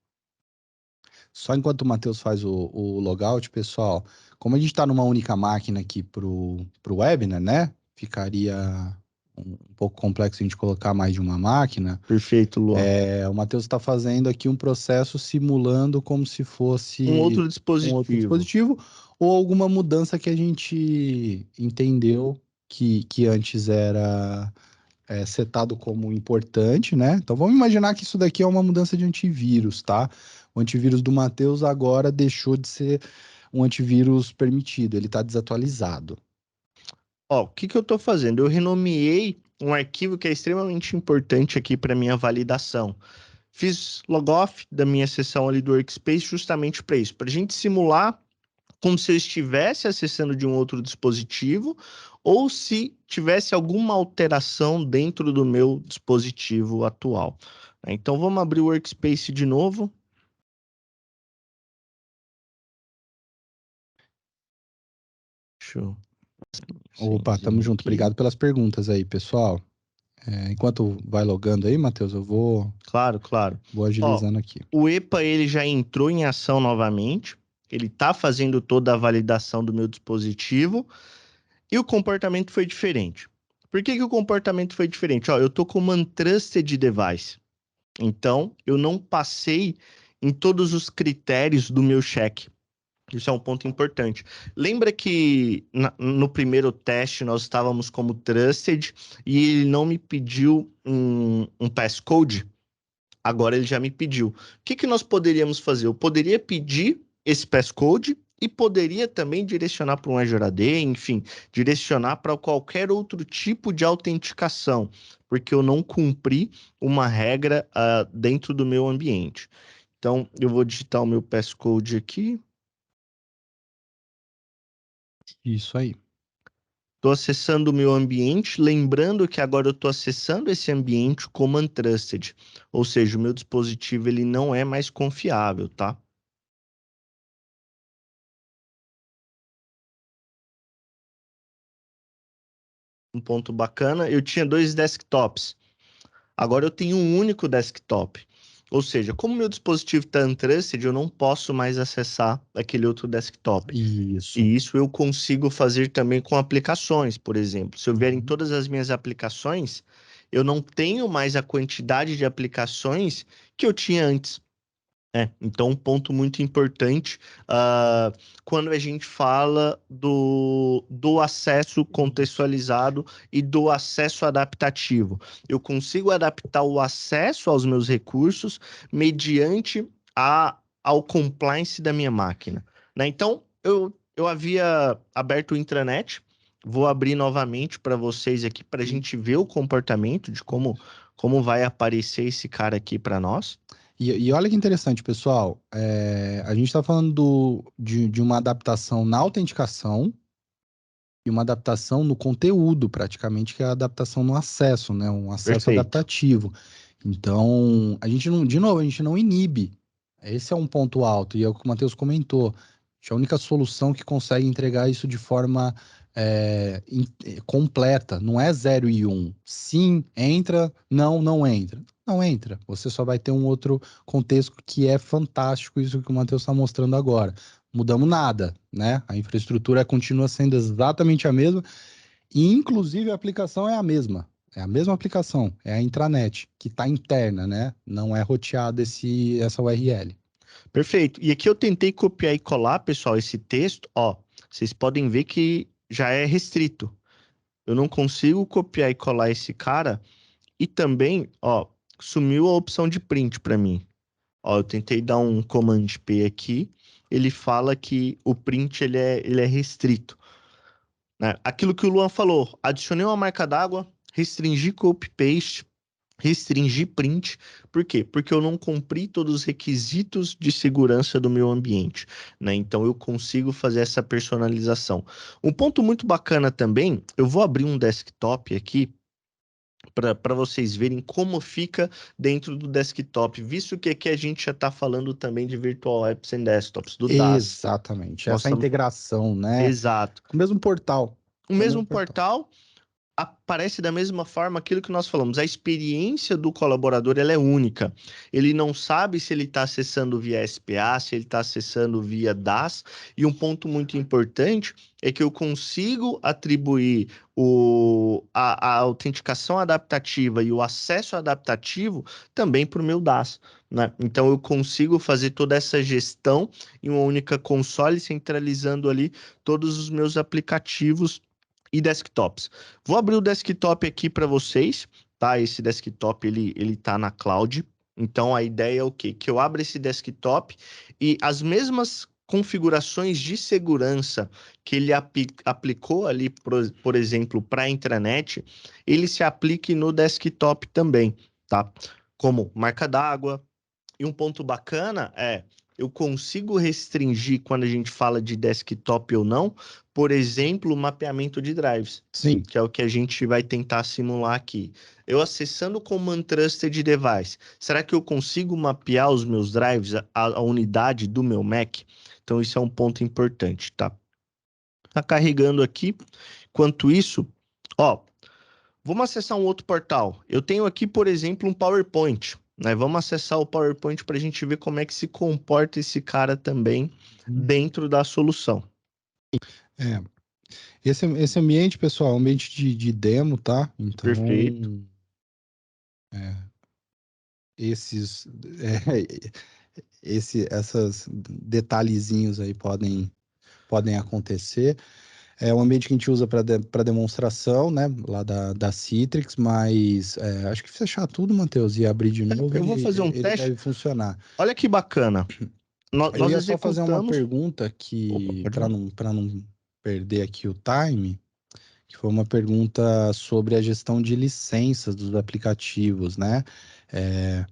Só enquanto o Matheus faz o logout, pessoal, como a gente está numa única máquina aqui pro webinar, né? Ficaria um pouco complexo a gente colocar mais de uma máquina. Perfeito, Luan. O Matheus está fazendo aqui um processo simulando como se Um fosse outro um outro dispositivo. dispositivo ou alguma mudança que a gente entendeu que antes era setado como importante, né? Então vamos imaginar que isso daqui é uma mudança de antivírus, tá? O antivírus do Matheus agora deixou de ser um antivírus permitido, ele está desatualizado. Ó, o que eu estou fazendo? Eu renomeei um arquivo que é extremamente importante aqui para minha validação. Fiz logoff da minha sessão ali do Workspace justamente para isso, para a gente simular como se eu estivesse acessando de um outro dispositivo ou se tivesse alguma alteração dentro do meu dispositivo atual. Então vamos abrir o Workspace de novo. Deixa eu... Opa, tamo junto. aqui. Obrigado pelas perguntas aí, pessoal. Enquanto vai logando aí, Matheus, eu Claro, claro. vou Ó, agilizando aqui. o EPA ele já entrou em ação novamente. Ele está fazendo toda a validação do meu dispositivo e o comportamento foi diferente. Por que o comportamento foi diferente? Ó, eu estou com uma Untrusted Device. Então, eu não passei em todos os critérios do meu cheque. Isso é um ponto importante. Lembra que no primeiro teste nós estávamos como trusted e ele não me pediu um passcode? Agora ele já me pediu. O que nós poderíamos fazer? Eu poderia pedir esse passcode e poderia também direcionar para um Azure AD, enfim, direcionar para qualquer outro tipo de autenticação, porque eu não cumpri uma regra dentro do meu ambiente. Então, eu vou digitar o meu passcode aqui. Isso aí. Estou acessando o meu ambiente, lembrando que agora eu estou acessando esse ambiente como untrusted, ou seja, o meu dispositivo ele não é mais confiável, tá? Um ponto bacana, eu tinha 2 desktops, agora eu tenho um único desktop. Ou seja, como meu dispositivo está untrusted, eu não posso mais acessar aquele outro desktop. Isso. E isso eu consigo fazer também com aplicações, por exemplo. Se eu vier em Uhum. todas as minhas aplicações, eu não tenho mais a quantidade de aplicações que eu tinha antes. Então, um ponto muito importante quando a gente fala do acesso contextualizado e do acesso adaptativo. Eu consigo adaptar o acesso aos meus recursos mediante ao compliance da minha máquina, né? Então, eu havia aberto o intranet, vou abrir novamente para vocês aqui para a gente ver o comportamento de como vai aparecer esse cara aqui para nós. E olha que interessante, pessoal. A gente está falando de uma adaptação na autenticação e uma adaptação no conteúdo, praticamente, que é a adaptação no acesso, né? Um acesso Perfeito. adaptativo. Então, a gente não, de novo, a gente não inibe. Esse é um ponto alto, e é o que o Matheus comentou. A única solução que consegue entregar isso de forma completa, não é 0 e 1. Sim, entra, não, não entra. Não entra. Você só vai ter um outro contexto que é fantástico, isso que o Matheus está mostrando agora. Mudamos nada, né? A infraestrutura continua sendo exatamente a mesma, e inclusive a aplicação é a mesma. É a mesma aplicação, é a intranet, que está interna, né? Não é roteada essa URL. Perfeito. E aqui eu tentei copiar e colar, pessoal, esse texto. Ó, vocês podem ver que já é restrito. Eu não consigo copiar e colar esse cara. E também, ó, sumiu a opção de print para mim. Ó, eu tentei dar um Command P aqui. Ele fala que o print ele é restrito, né? Aquilo que o Luan falou, adicionei uma marca d'água, restringi copy-paste, restringir print. Por quê? Porque eu não cumpri todos os requisitos de segurança do meu ambiente, né? Então eu consigo fazer essa personalização. Um ponto muito bacana também, eu vou abrir um desktop aqui para vocês verem como fica dentro do desktop, visto que aqui a gente já está falando também de Virtual Apps and Desktops, do DaaS. Exatamente, Nós essa estamos... integração, né? Exato. Com o mesmo portal. O É o mesmo mesmo portal. portal, aparece da mesma forma aquilo que nós falamos. A experiência do colaborador ela é única. Ele não sabe se ele está acessando via SPA, se ele está acessando via DAS. E um ponto muito importante é que eu consigo atribuir a autenticação adaptativa e o acesso adaptativo também para o meu DAS, né? Então eu consigo fazer toda essa gestão em uma única console, centralizando ali todos os meus aplicativos e desktops. Vou abrir o desktop aqui para vocês, tá? Esse desktop ele tá na cloud. Então a ideia é o quê? Que eu abra esse desktop e as mesmas configurações de segurança que ele aplicou ali, por exemplo, para a intranet, ele se aplique no desktop também, tá? Como marca d'água. E um ponto bacana é eu consigo restringir quando a gente fala de desktop ou não, por exemplo, o mapeamento de drives, Sim. que é o que a gente vai tentar simular aqui. Eu acessando como Untrusted Device, será que eu consigo mapear os meus drives, a unidade do meu Mac? Então, isso é um ponto importante, tá? Tá carregando aqui. Enquanto isso, ó, vamos acessar um outro portal. Eu tenho aqui, por exemplo, um PowerPoint, né? Vamos acessar o PowerPoint para a gente ver como é que se comporta esse cara também dentro da solução. É. Esse ambiente, pessoal, é um ambiente de demo, tá? Então, Perfeito. é, esses, é, essas detalhezinhos aí podem acontecer. É um ambiente que a gente usa para demonstração, né? Lá da Citrix, mas acho que fechar tudo, Matheus, e abrir de novo, Eu vou fazer um ele teste. deve funcionar. Olha que bacana. Eu Nós ia só fazer uma executamos. pergunta Opa, que, pode para falar. não perder aqui o time, que foi uma pergunta sobre a gestão de licenças dos aplicativos, né? É,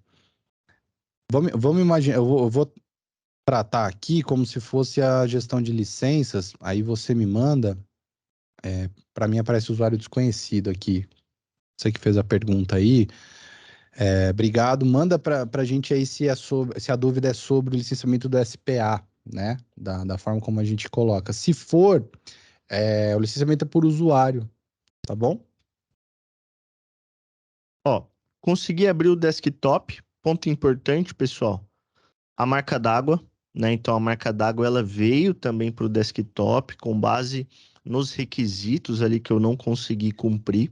vamos imaginar, eu vou tratar aqui como se fosse a gestão de licenças, aí você me manda, para mim aparece usuário desconhecido aqui. Você que fez a pergunta aí, obrigado. Manda para a gente aí se a dúvida é sobre o licenciamento do SPA, né? Da forma como a gente coloca. Se for, o licenciamento é por usuário, tá bom? Ó, consegui abrir o desktop. ponto importante, pessoal, a marca d'água, né? Então, a marca d'água, ela veio também para o desktop com base nos requisitos ali que eu não consegui cumprir.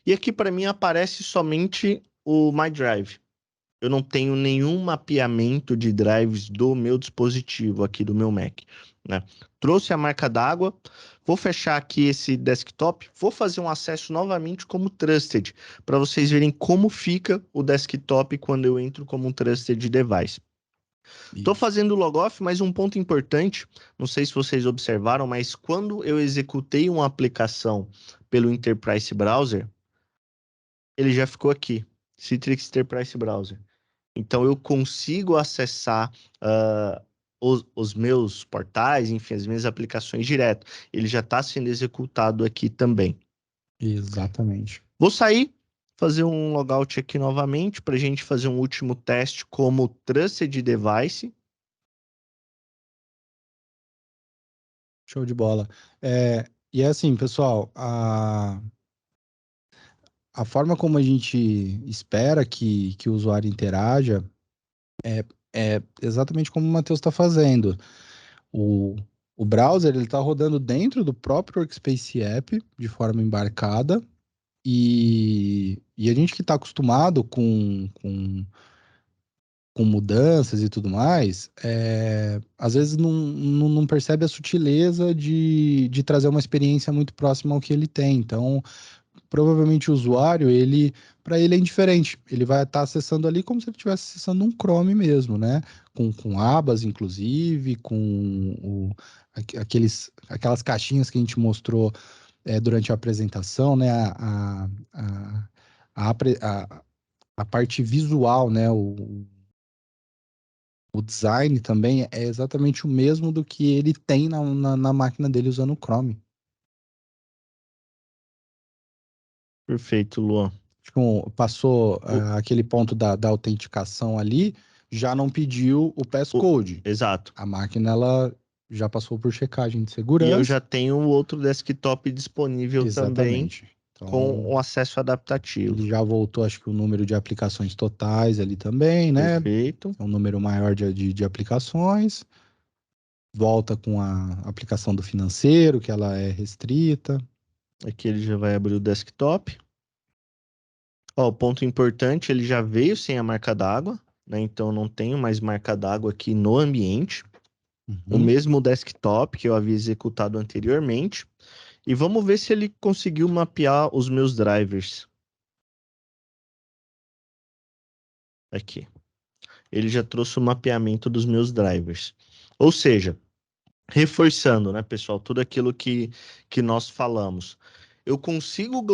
E aqui, para mim, aparece somente o My Drive. Eu não tenho nenhum mapeamento de drives do meu dispositivo aqui do meu Mac, né? Trouxe a marca d'água, vou fechar aqui esse desktop, vou fazer um acesso novamente como Trusted, para vocês verem como fica o desktop quando eu entro como um Trusted Device. Estou Isso. fazendo o logoff, mas um ponto importante, não sei se vocês observaram, mas quando eu executei uma aplicação pelo Enterprise Browser, ele já ficou aqui, Citrix Enterprise Browser. Então, eu consigo acessar os meus portais, enfim, as minhas aplicações direto. Ele já está sendo executado aqui também. Exatamente. Vou sair, fazer um logout aqui novamente para a gente fazer um último teste como Trusted Device. Show de bola. E é assim, pessoal, a forma como a gente espera que o usuário interaja é exatamente como o Matheus está fazendo. O, o browser ele está rodando dentro do próprio Workspace App de forma embarcada e a gente que está acostumado com mudanças e tudo mais, às vezes não percebe a sutileza de trazer uma experiência muito próxima ao que ele tem. Então, provavelmente o usuário, para ele é indiferente. Ele vai estar acessando ali como se ele estivesse acessando um Chrome mesmo, né? Com abas, inclusive, aquelas caixinhas que a gente mostrou durante a apresentação, né? A, apre- a parte visual, né? O design também é exatamente o mesmo do que ele tem na máquina dele usando o Chrome. Perfeito, Luan. Tipo, passou O- aquele ponto da autenticação ali, já não pediu o passcode. Exato. A máquina ela já passou por checagem de E eu segurança. já tenho o outro desktop disponível também Exatamente. com Então, o acesso ele adaptativo. já voltou, acho que o número de aplicações totais ali também, né? Perfeito. É um número maior de aplicações. Volta com a aplicação do financeiro, que ela é restrita. Aqui ele já vai abrir o desktop. Ó, o ponto importante, ele já veio sem a marca d'água, né? Então não tenho mais marca d'água aqui no ambiente. O Uhum. mesmo desktop que eu havia executado anteriormente. E vamos ver se ele conseguiu mapear os meus drivers. Aqui. Ele já trouxe o mapeamento dos meus drivers. Ou seja, reforçando, né, pessoal, tudo aquilo que nós falamos. Eu consigo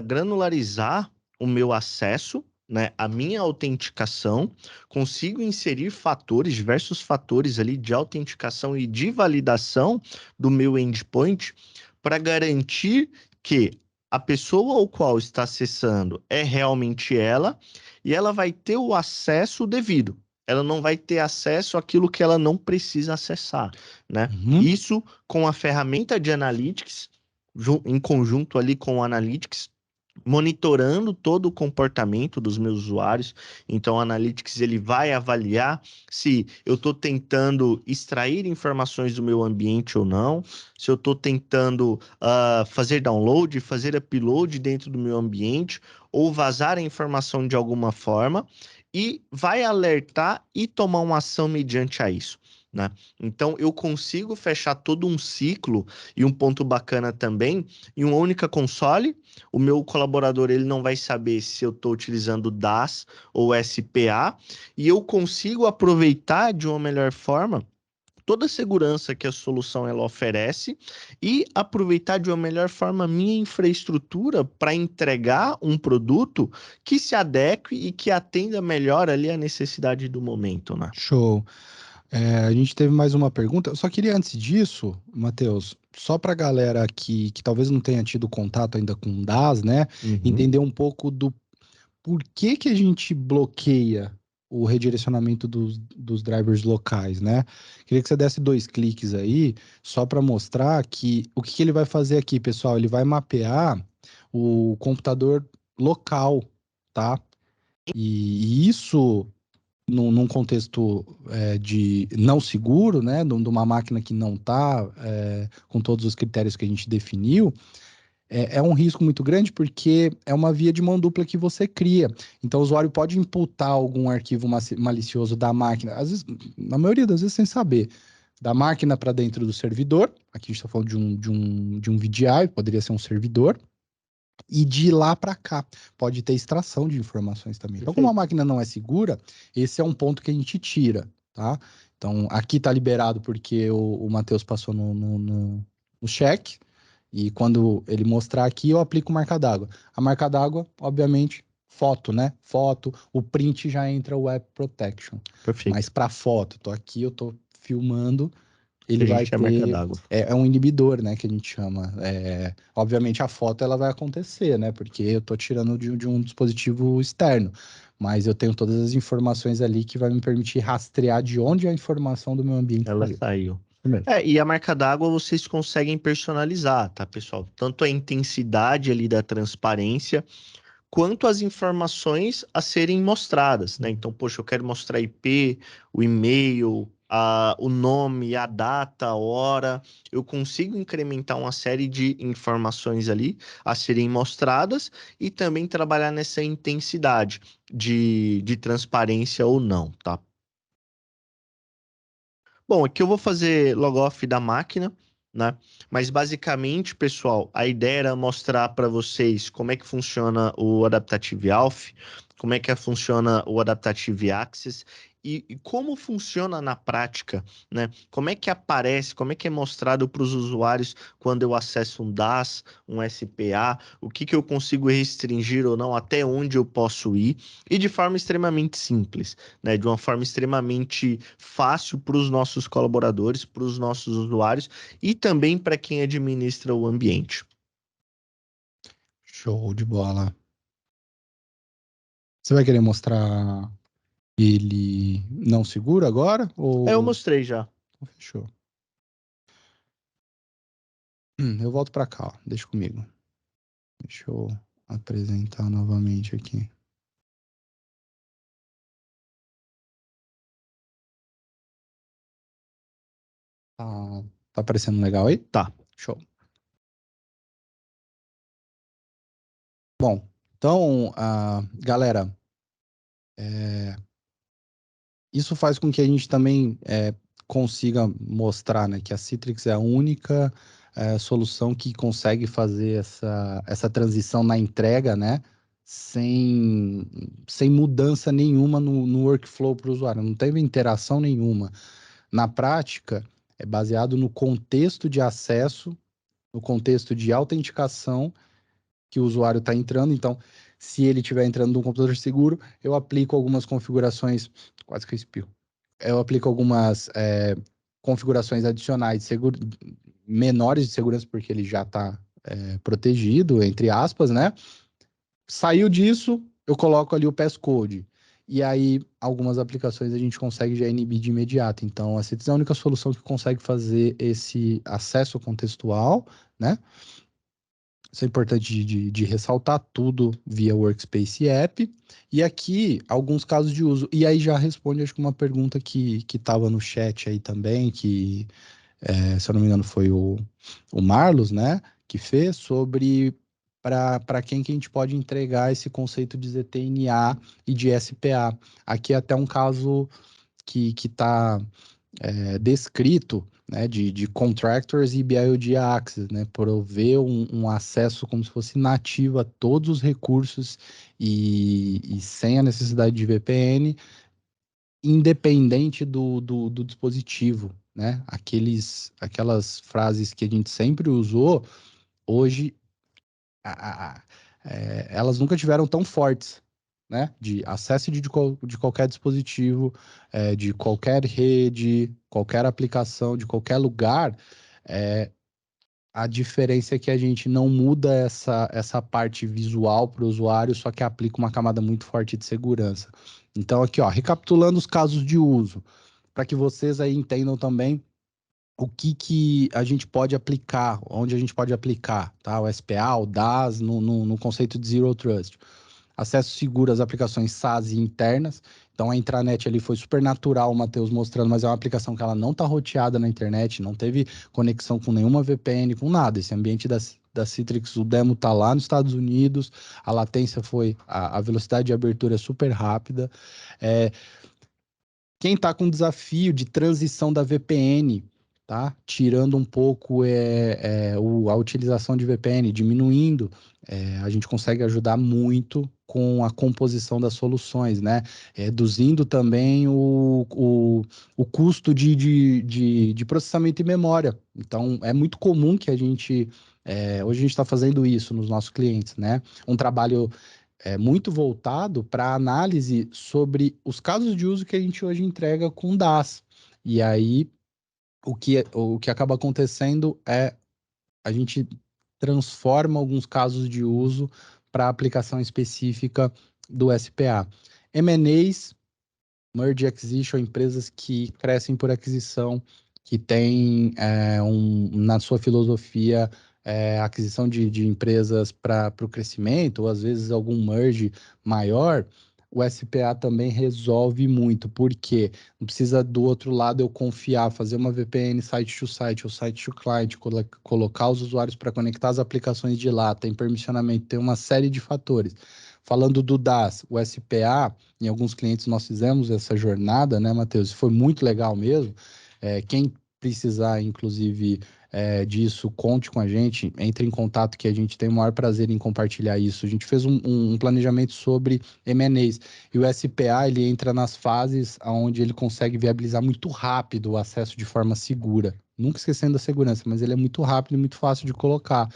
granularizar o meu acesso, né, a minha autenticação, consigo inserir fatores, diversos fatores ali de autenticação e de validação do meu endpoint para garantir que a pessoa ao qual está acessando é realmente ela e ela vai ter o acesso devido. Ela não vai ter acesso àquilo que ela não precisa acessar, né? Uhum. Isso com a ferramenta de Analytics, em conjunto ali com o Analytics, monitorando todo o comportamento dos meus usuários. Então, o Analytics ele vai avaliar se eu estou tentando extrair informações do meu ambiente ou não, se eu estou tentando fazer download, fazer upload dentro do meu ambiente ou vazar a informação de alguma forma e vai alertar e tomar uma ação mediante a isso. Né? Então, eu consigo fechar todo um ciclo e um ponto bacana também em uma única console. O meu colaborador ele não vai saber se eu estou utilizando DAS ou SPA e eu consigo aproveitar de uma melhor forma toda a segurança que a solução ela oferece e aproveitar de uma melhor forma a minha infraestrutura para entregar um produto que se adeque e que atenda melhor ali a necessidade do momento, né? Show. A gente teve mais uma pergunta. Eu só queria, antes disso, Matheus, só para a galera que talvez não tenha tido contato ainda com o DAS, né? Uhum. Entender um pouco do porquê que a gente bloqueia o redirecionamento dos drivers locais, né? Queria que você desse 2 cliques aí, só para mostrar que o que ele vai fazer aqui, pessoal? Ele vai mapear o computador local, tá? E isso, num contexto de não seguro, né, de uma máquina que não está com todos os critérios que a gente definiu, é um risco muito grande porque é uma via de mão dupla que você cria. Então, o usuário pode imputar algum arquivo malicioso da máquina, às vezes, na maioria das vezes sem saber, da máquina para dentro do servidor. Aqui a gente está falando de um VDI, poderia ser um servidor, e de lá para cá. Pode ter extração de informações também. Então, como a Perfeito. máquina não é segura, esse é um ponto que a gente tira, tá? Então, aqui está liberado porque o Matheus passou no check, e quando ele mostrar aqui, eu aplico marca d'água. A marca d'água, obviamente, foto, né? Foto, o print já entra o Web Protection. Mas Perfeito. para foto, tô aqui, eu tô filmando, ele A vai gente é marca ter. d'água. É um inibidor, né, que a gente chama. Obviamente a foto ela vai acontecer, né, porque eu tô tirando de um dispositivo externo, mas eu tenho todas as informações ali que vai me permitir rastrear de onde a informação do meu ambiente Ela saiu. saiu. Isso mesmo. E a marca d'água vocês conseguem personalizar, tá, pessoal? Tanto a intensidade ali da transparência, quanto as informações a serem mostradas, né? Então, poxa, eu quero mostrar a IP, o e-mail, o nome, a data, a hora. Eu consigo incrementar uma série de informações ali a serem mostradas e também trabalhar nessa intensidade de transparência ou não, tá? Bom, aqui eu vou fazer logoff da máquina, né? Mas basicamente, pessoal, a ideia era mostrar para vocês como é que funciona o Adaptive Auth, como é que funciona o Adaptive Access e como funciona na prática, né? Como é que aparece, como é que é mostrado para os usuários quando eu acesso um DAS, um SPA, o que que eu consigo restringir ou não, até onde eu posso ir, e de forma extremamente simples, né, de uma forma extremamente fácil para os nossos colaboradores, para os nossos usuários e também para quem administra o ambiente. Show de bola. Você vai querer mostrar ele não seguro agora? Eu Ou mostrei já. fechou? Eu volto para cá, ó. Deixa comigo. Deixa eu apresentar novamente aqui. Tá aparecendo legal aí? Tá. Show. Bom, então, galera, isso faz com que a gente também consiga mostrar, né, que a Citrix é a única solução que consegue fazer essa transição na entrega, né, sem mudança nenhuma no workflow para o usuário, não teve interação nenhuma. Na prática, é baseado no contexto de acesso, no contexto de autenticação que o usuário está entrando. Então, se ele estiver entrando num computador seguro, eu aplico algumas configurações, quase que eu espirro. Eu aplico algumas configurações adicionais menores de segurança, porque ele já está protegido, entre aspas, né? Saiu disso, eu coloco ali o passcode. E aí, algumas aplicações a gente consegue já inibir de imediato. Então, a Citrix é a única solução que consegue fazer esse acesso contextual, né? Isso é importante de ressaltar tudo via Workspace App. E aqui, alguns casos de uso. E aí já responde, acho que uma pergunta que estava no chat aí também, que, se eu não me engano, foi o Marlos, né? Que fez sobre para quem que a gente pode entregar esse conceito de ZTNA e de SPA. Aqui é até um caso que está descrito, né, de contractors e BIOD access, né, prover um acesso como se fosse nativo a todos os recursos e sem a necessidade de VPN, independente do dispositivo, né? Aquelas frases que a gente sempre usou, hoje elas nunca tiveram tão fortes, né? De acesso de qualquer dispositivo, de qualquer rede, qualquer aplicação, de qualquer lugar. É, a diferença é que a gente não muda essa parte visual para o usuário, só que aplica uma camada muito forte de segurança. Então, aqui, ó, recapitulando os casos de uso, para que vocês aí entendam também o que a gente pode aplicar, onde a gente pode aplicar, tá? O SPA, o DAS, no conceito de Zero Trust. acesso seguro às aplicações SaaS e internas. Então a intranet ali foi super natural, o Matheus mostrando, mas é uma aplicação que ela não está roteada na internet, não teve conexão com nenhuma VPN, com nada. Esse ambiente da Citrix, o demo está lá nos Estados Unidos, a latência foi, a velocidade de abertura é super rápida. Quem está com desafio de transição da VPN, tá? Tirando um pouco a utilização de VPN, diminuindo, a gente consegue ajudar muito com a composição das soluções, né? Reduzindo também o custo de processamento e memória. Então, é muito comum que a gente. Hoje a gente está fazendo isso nos nossos clientes, né? Um trabalho muito voltado para análise sobre os casos de uso que a gente hoje entrega com DaaS. E aí, o que acaba acontecendo é a gente transforma alguns casos de uso para aplicação específica do SPA. M&As, Merge Acquisition, empresas que crescem por aquisição, que têm na sua filosofia aquisição de empresas para o crescimento, ou às vezes algum merge maior, o SPA também resolve muito, porque não precisa do outro lado eu confiar, fazer uma VPN site to site ou site to client, colocar os usuários para conectar as aplicações de lá, tem permissionamento, tem uma série de fatores. Falando do DaaS, o SPA, em alguns clientes nós fizemos essa jornada, né, Matheus? Foi muito legal mesmo. Quem precisar, inclusive, disso, conte com a gente, entre em contato que a gente tem o maior prazer em compartilhar isso. A gente fez um planejamento sobre M&As e o SPA, ele entra nas fases onde ele consegue viabilizar muito rápido o acesso de forma segura. Nunca esquecendo da segurança, mas ele é muito rápido e muito fácil de colocar.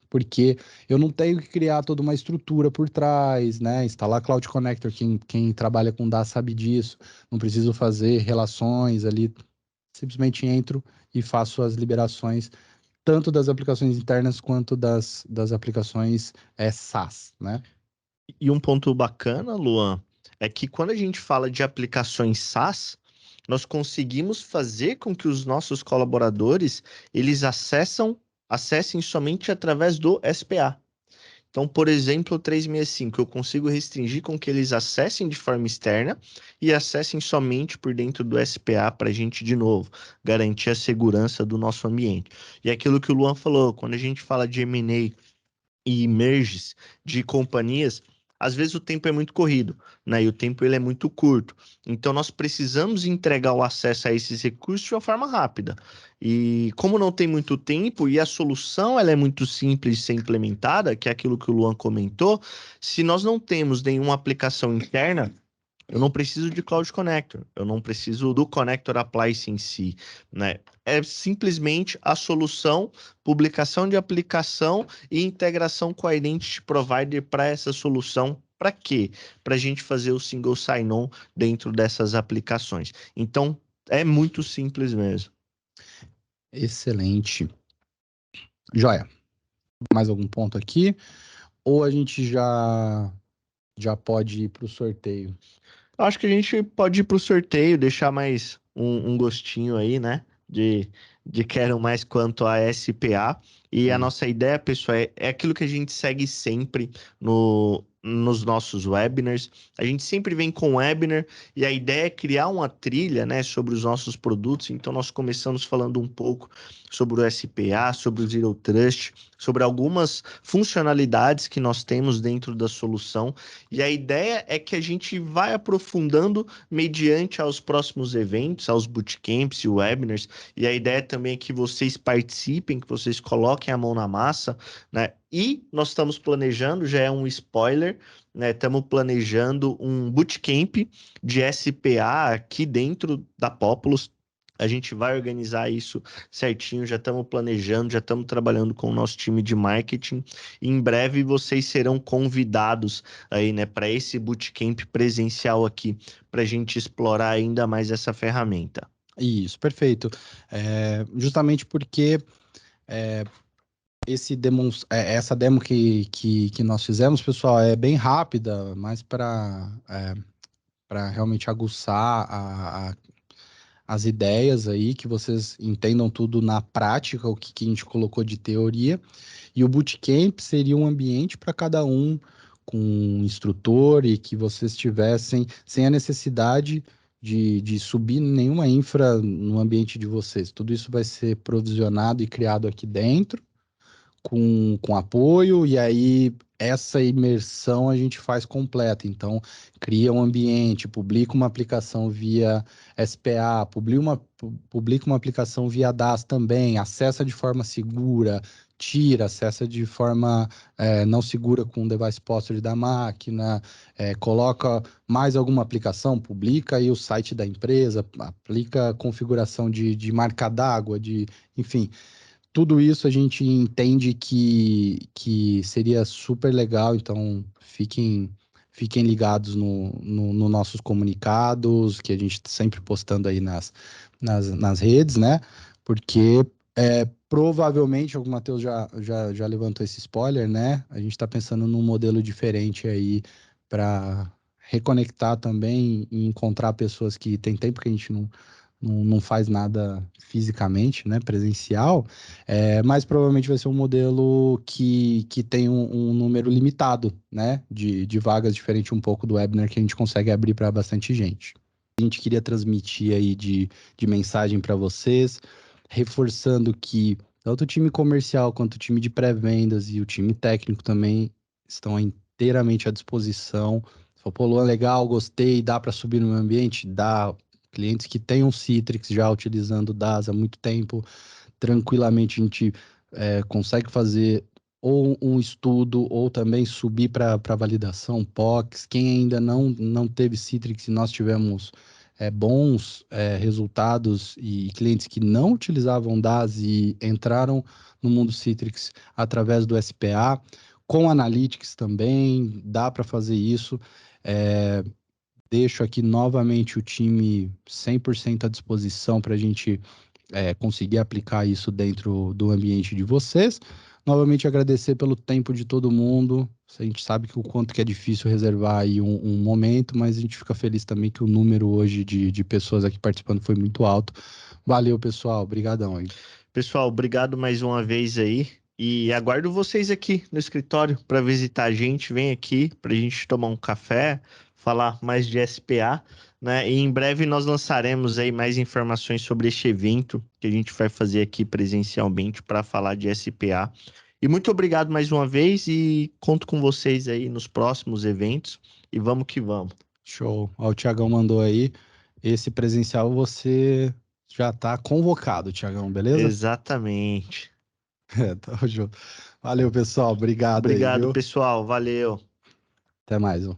Porque eu não tenho que criar toda uma estrutura por trás, né? Instalar Cloud Connector, quem trabalha com DaaS sabe disso. Não preciso fazer relações ali. Simplesmente entro e faço as liberações, tanto das aplicações internas quanto das aplicações SaaS, né? E um ponto bacana, Luan, é que quando a gente fala de aplicações SaaS, nós conseguimos fazer com que os nossos colaboradores eles acessem somente através do SPA. Então, por exemplo, o 365, eu consigo restringir com que eles acessem de forma externa e acessem somente por dentro do SPA para a gente, de novo, garantir a segurança do nosso ambiente. E aquilo que o Luan falou, quando a gente fala de M&A e merges de companhias, às vezes o tempo é muito corrido, né? E o tempo ele é muito curto. Então nós precisamos entregar o acesso a esses recursos de uma forma rápida. E como não tem muito tempo e a solução ela é muito simples de ser implementada, que é aquilo que o Luan comentou, se nós não temos nenhuma aplicação interna, eu não preciso de Cloud Connector, eu não preciso do Connector Appliance em si, né? É simplesmente a solução, publicação de aplicação e integração com a Identity Provider para essa solução. Para quê? Para a gente fazer o single sign-on dentro dessas aplicações. Então, é muito simples mesmo. Excelente. Joia. Mais algum ponto aqui? Ou a gente já pode ir para o sorteio? Acho que a gente pode ir para o sorteio, deixar mais um gostinho aí, né? De quero mais quanto a SPA. E a nossa ideia, pessoal, é aquilo que a gente segue sempre nos nossos webinars. A gente sempre vem com webinar e a ideia é criar uma trilha, né, sobre os nossos produtos. Então, nós começamos falando um pouco sobre o SPA, sobre o Zero Trust, sobre algumas funcionalidades que nós temos dentro da solução. E a ideia é que a gente vai aprofundando mediante aos próximos eventos, aos bootcamps e webinars. E a ideia também é que vocês participem, que vocês coloquem a mão na massa, né? E nós estamos planejando, já é um spoiler, né? Estamos planejando um bootcamp de SPA aqui dentro da Populus. A gente vai organizar isso certinho, já estamos planejando, já estamos trabalhando com o nosso time de marketing. E em breve vocês serão convidados aí, né, para esse bootcamp presencial aqui, para a gente explorar ainda mais essa ferramenta. Isso, perfeito. Justamente porque essa demo que nós fizemos, pessoal, é bem rápida, mas para realmente aguçar as ideias aí, que vocês entendam tudo na prática, o que a gente colocou de teoria. E o bootcamp seria um ambiente para cada um com um instrutor e que vocês tivessem sem a necessidade de subir nenhuma infra no ambiente de vocês. Tudo isso vai ser provisionado e criado aqui dentro, com apoio, e aí essa imersão a gente faz completa. Então, cria um ambiente, publica uma aplicação via SPA, publica uma aplicação via DAS também, acessa de forma segura, tira, acessa de forma não segura com o device posture da máquina, coloca mais alguma aplicação, publica aí o site da empresa, aplica configuração de marca d'água, enfim, tudo isso a gente entende que seria super legal, então fiquem ligados no nossos comunicados, que a gente está sempre postando aí nas redes, né? Porque provavelmente, o Matheus já levantou esse spoiler, né? A gente está pensando num modelo diferente aí para reconectar também e encontrar pessoas que tem tempo que a gente não faz nada fisicamente, né, presencial, mas provavelmente vai ser um modelo que tem um número limitado, né, de vagas, diferente um pouco do webinar, que a gente consegue abrir para bastante gente. A gente queria transmitir aí de mensagem para vocês, reforçando que tanto o time comercial quanto o time de pré-vendas e o time técnico também estão inteiramente à disposição. Se for, pô, Luan, legal, gostei, dá para subir no meu ambiente? Dá. Clientes que têm um Citrix já utilizando o DAS há muito tempo, tranquilamente a gente consegue fazer ou um estudo ou também subir para validação POCs. Quem ainda não teve Citrix, e nós tivemos bons resultados e clientes que não utilizavam DAS e entraram no mundo Citrix através do SPA, com Analytics também, dá para fazer isso. Deixo aqui novamente o time 100% à disposição para a gente conseguir aplicar isso dentro do ambiente de vocês. Novamente agradecer pelo tempo de todo mundo. A gente sabe que o quanto que é difícil reservar aí um momento, mas a gente fica feliz também que o número hoje de pessoas aqui participando foi muito alto. Valeu, pessoal. Obrigadão aí. Pessoal, obrigado mais uma vez aí. E aguardo vocês aqui no escritório para visitar a gente. Vem aqui para a gente tomar um café, falar mais de SPA, né? E em breve nós lançaremos aí mais informações sobre este evento que a gente vai fazer aqui presencialmente para falar de SPA. E muito obrigado mais uma vez e conto com vocês aí nos próximos eventos. E vamos que vamos. Show. Ó, o Thiagão mandou aí. Esse presencial você já está convocado, Thiagão, beleza? Exatamente. Tamo junto. Valeu, pessoal. Obrigado aí, Obrigado, viu? pessoal. Valeu. Até mais. Ó.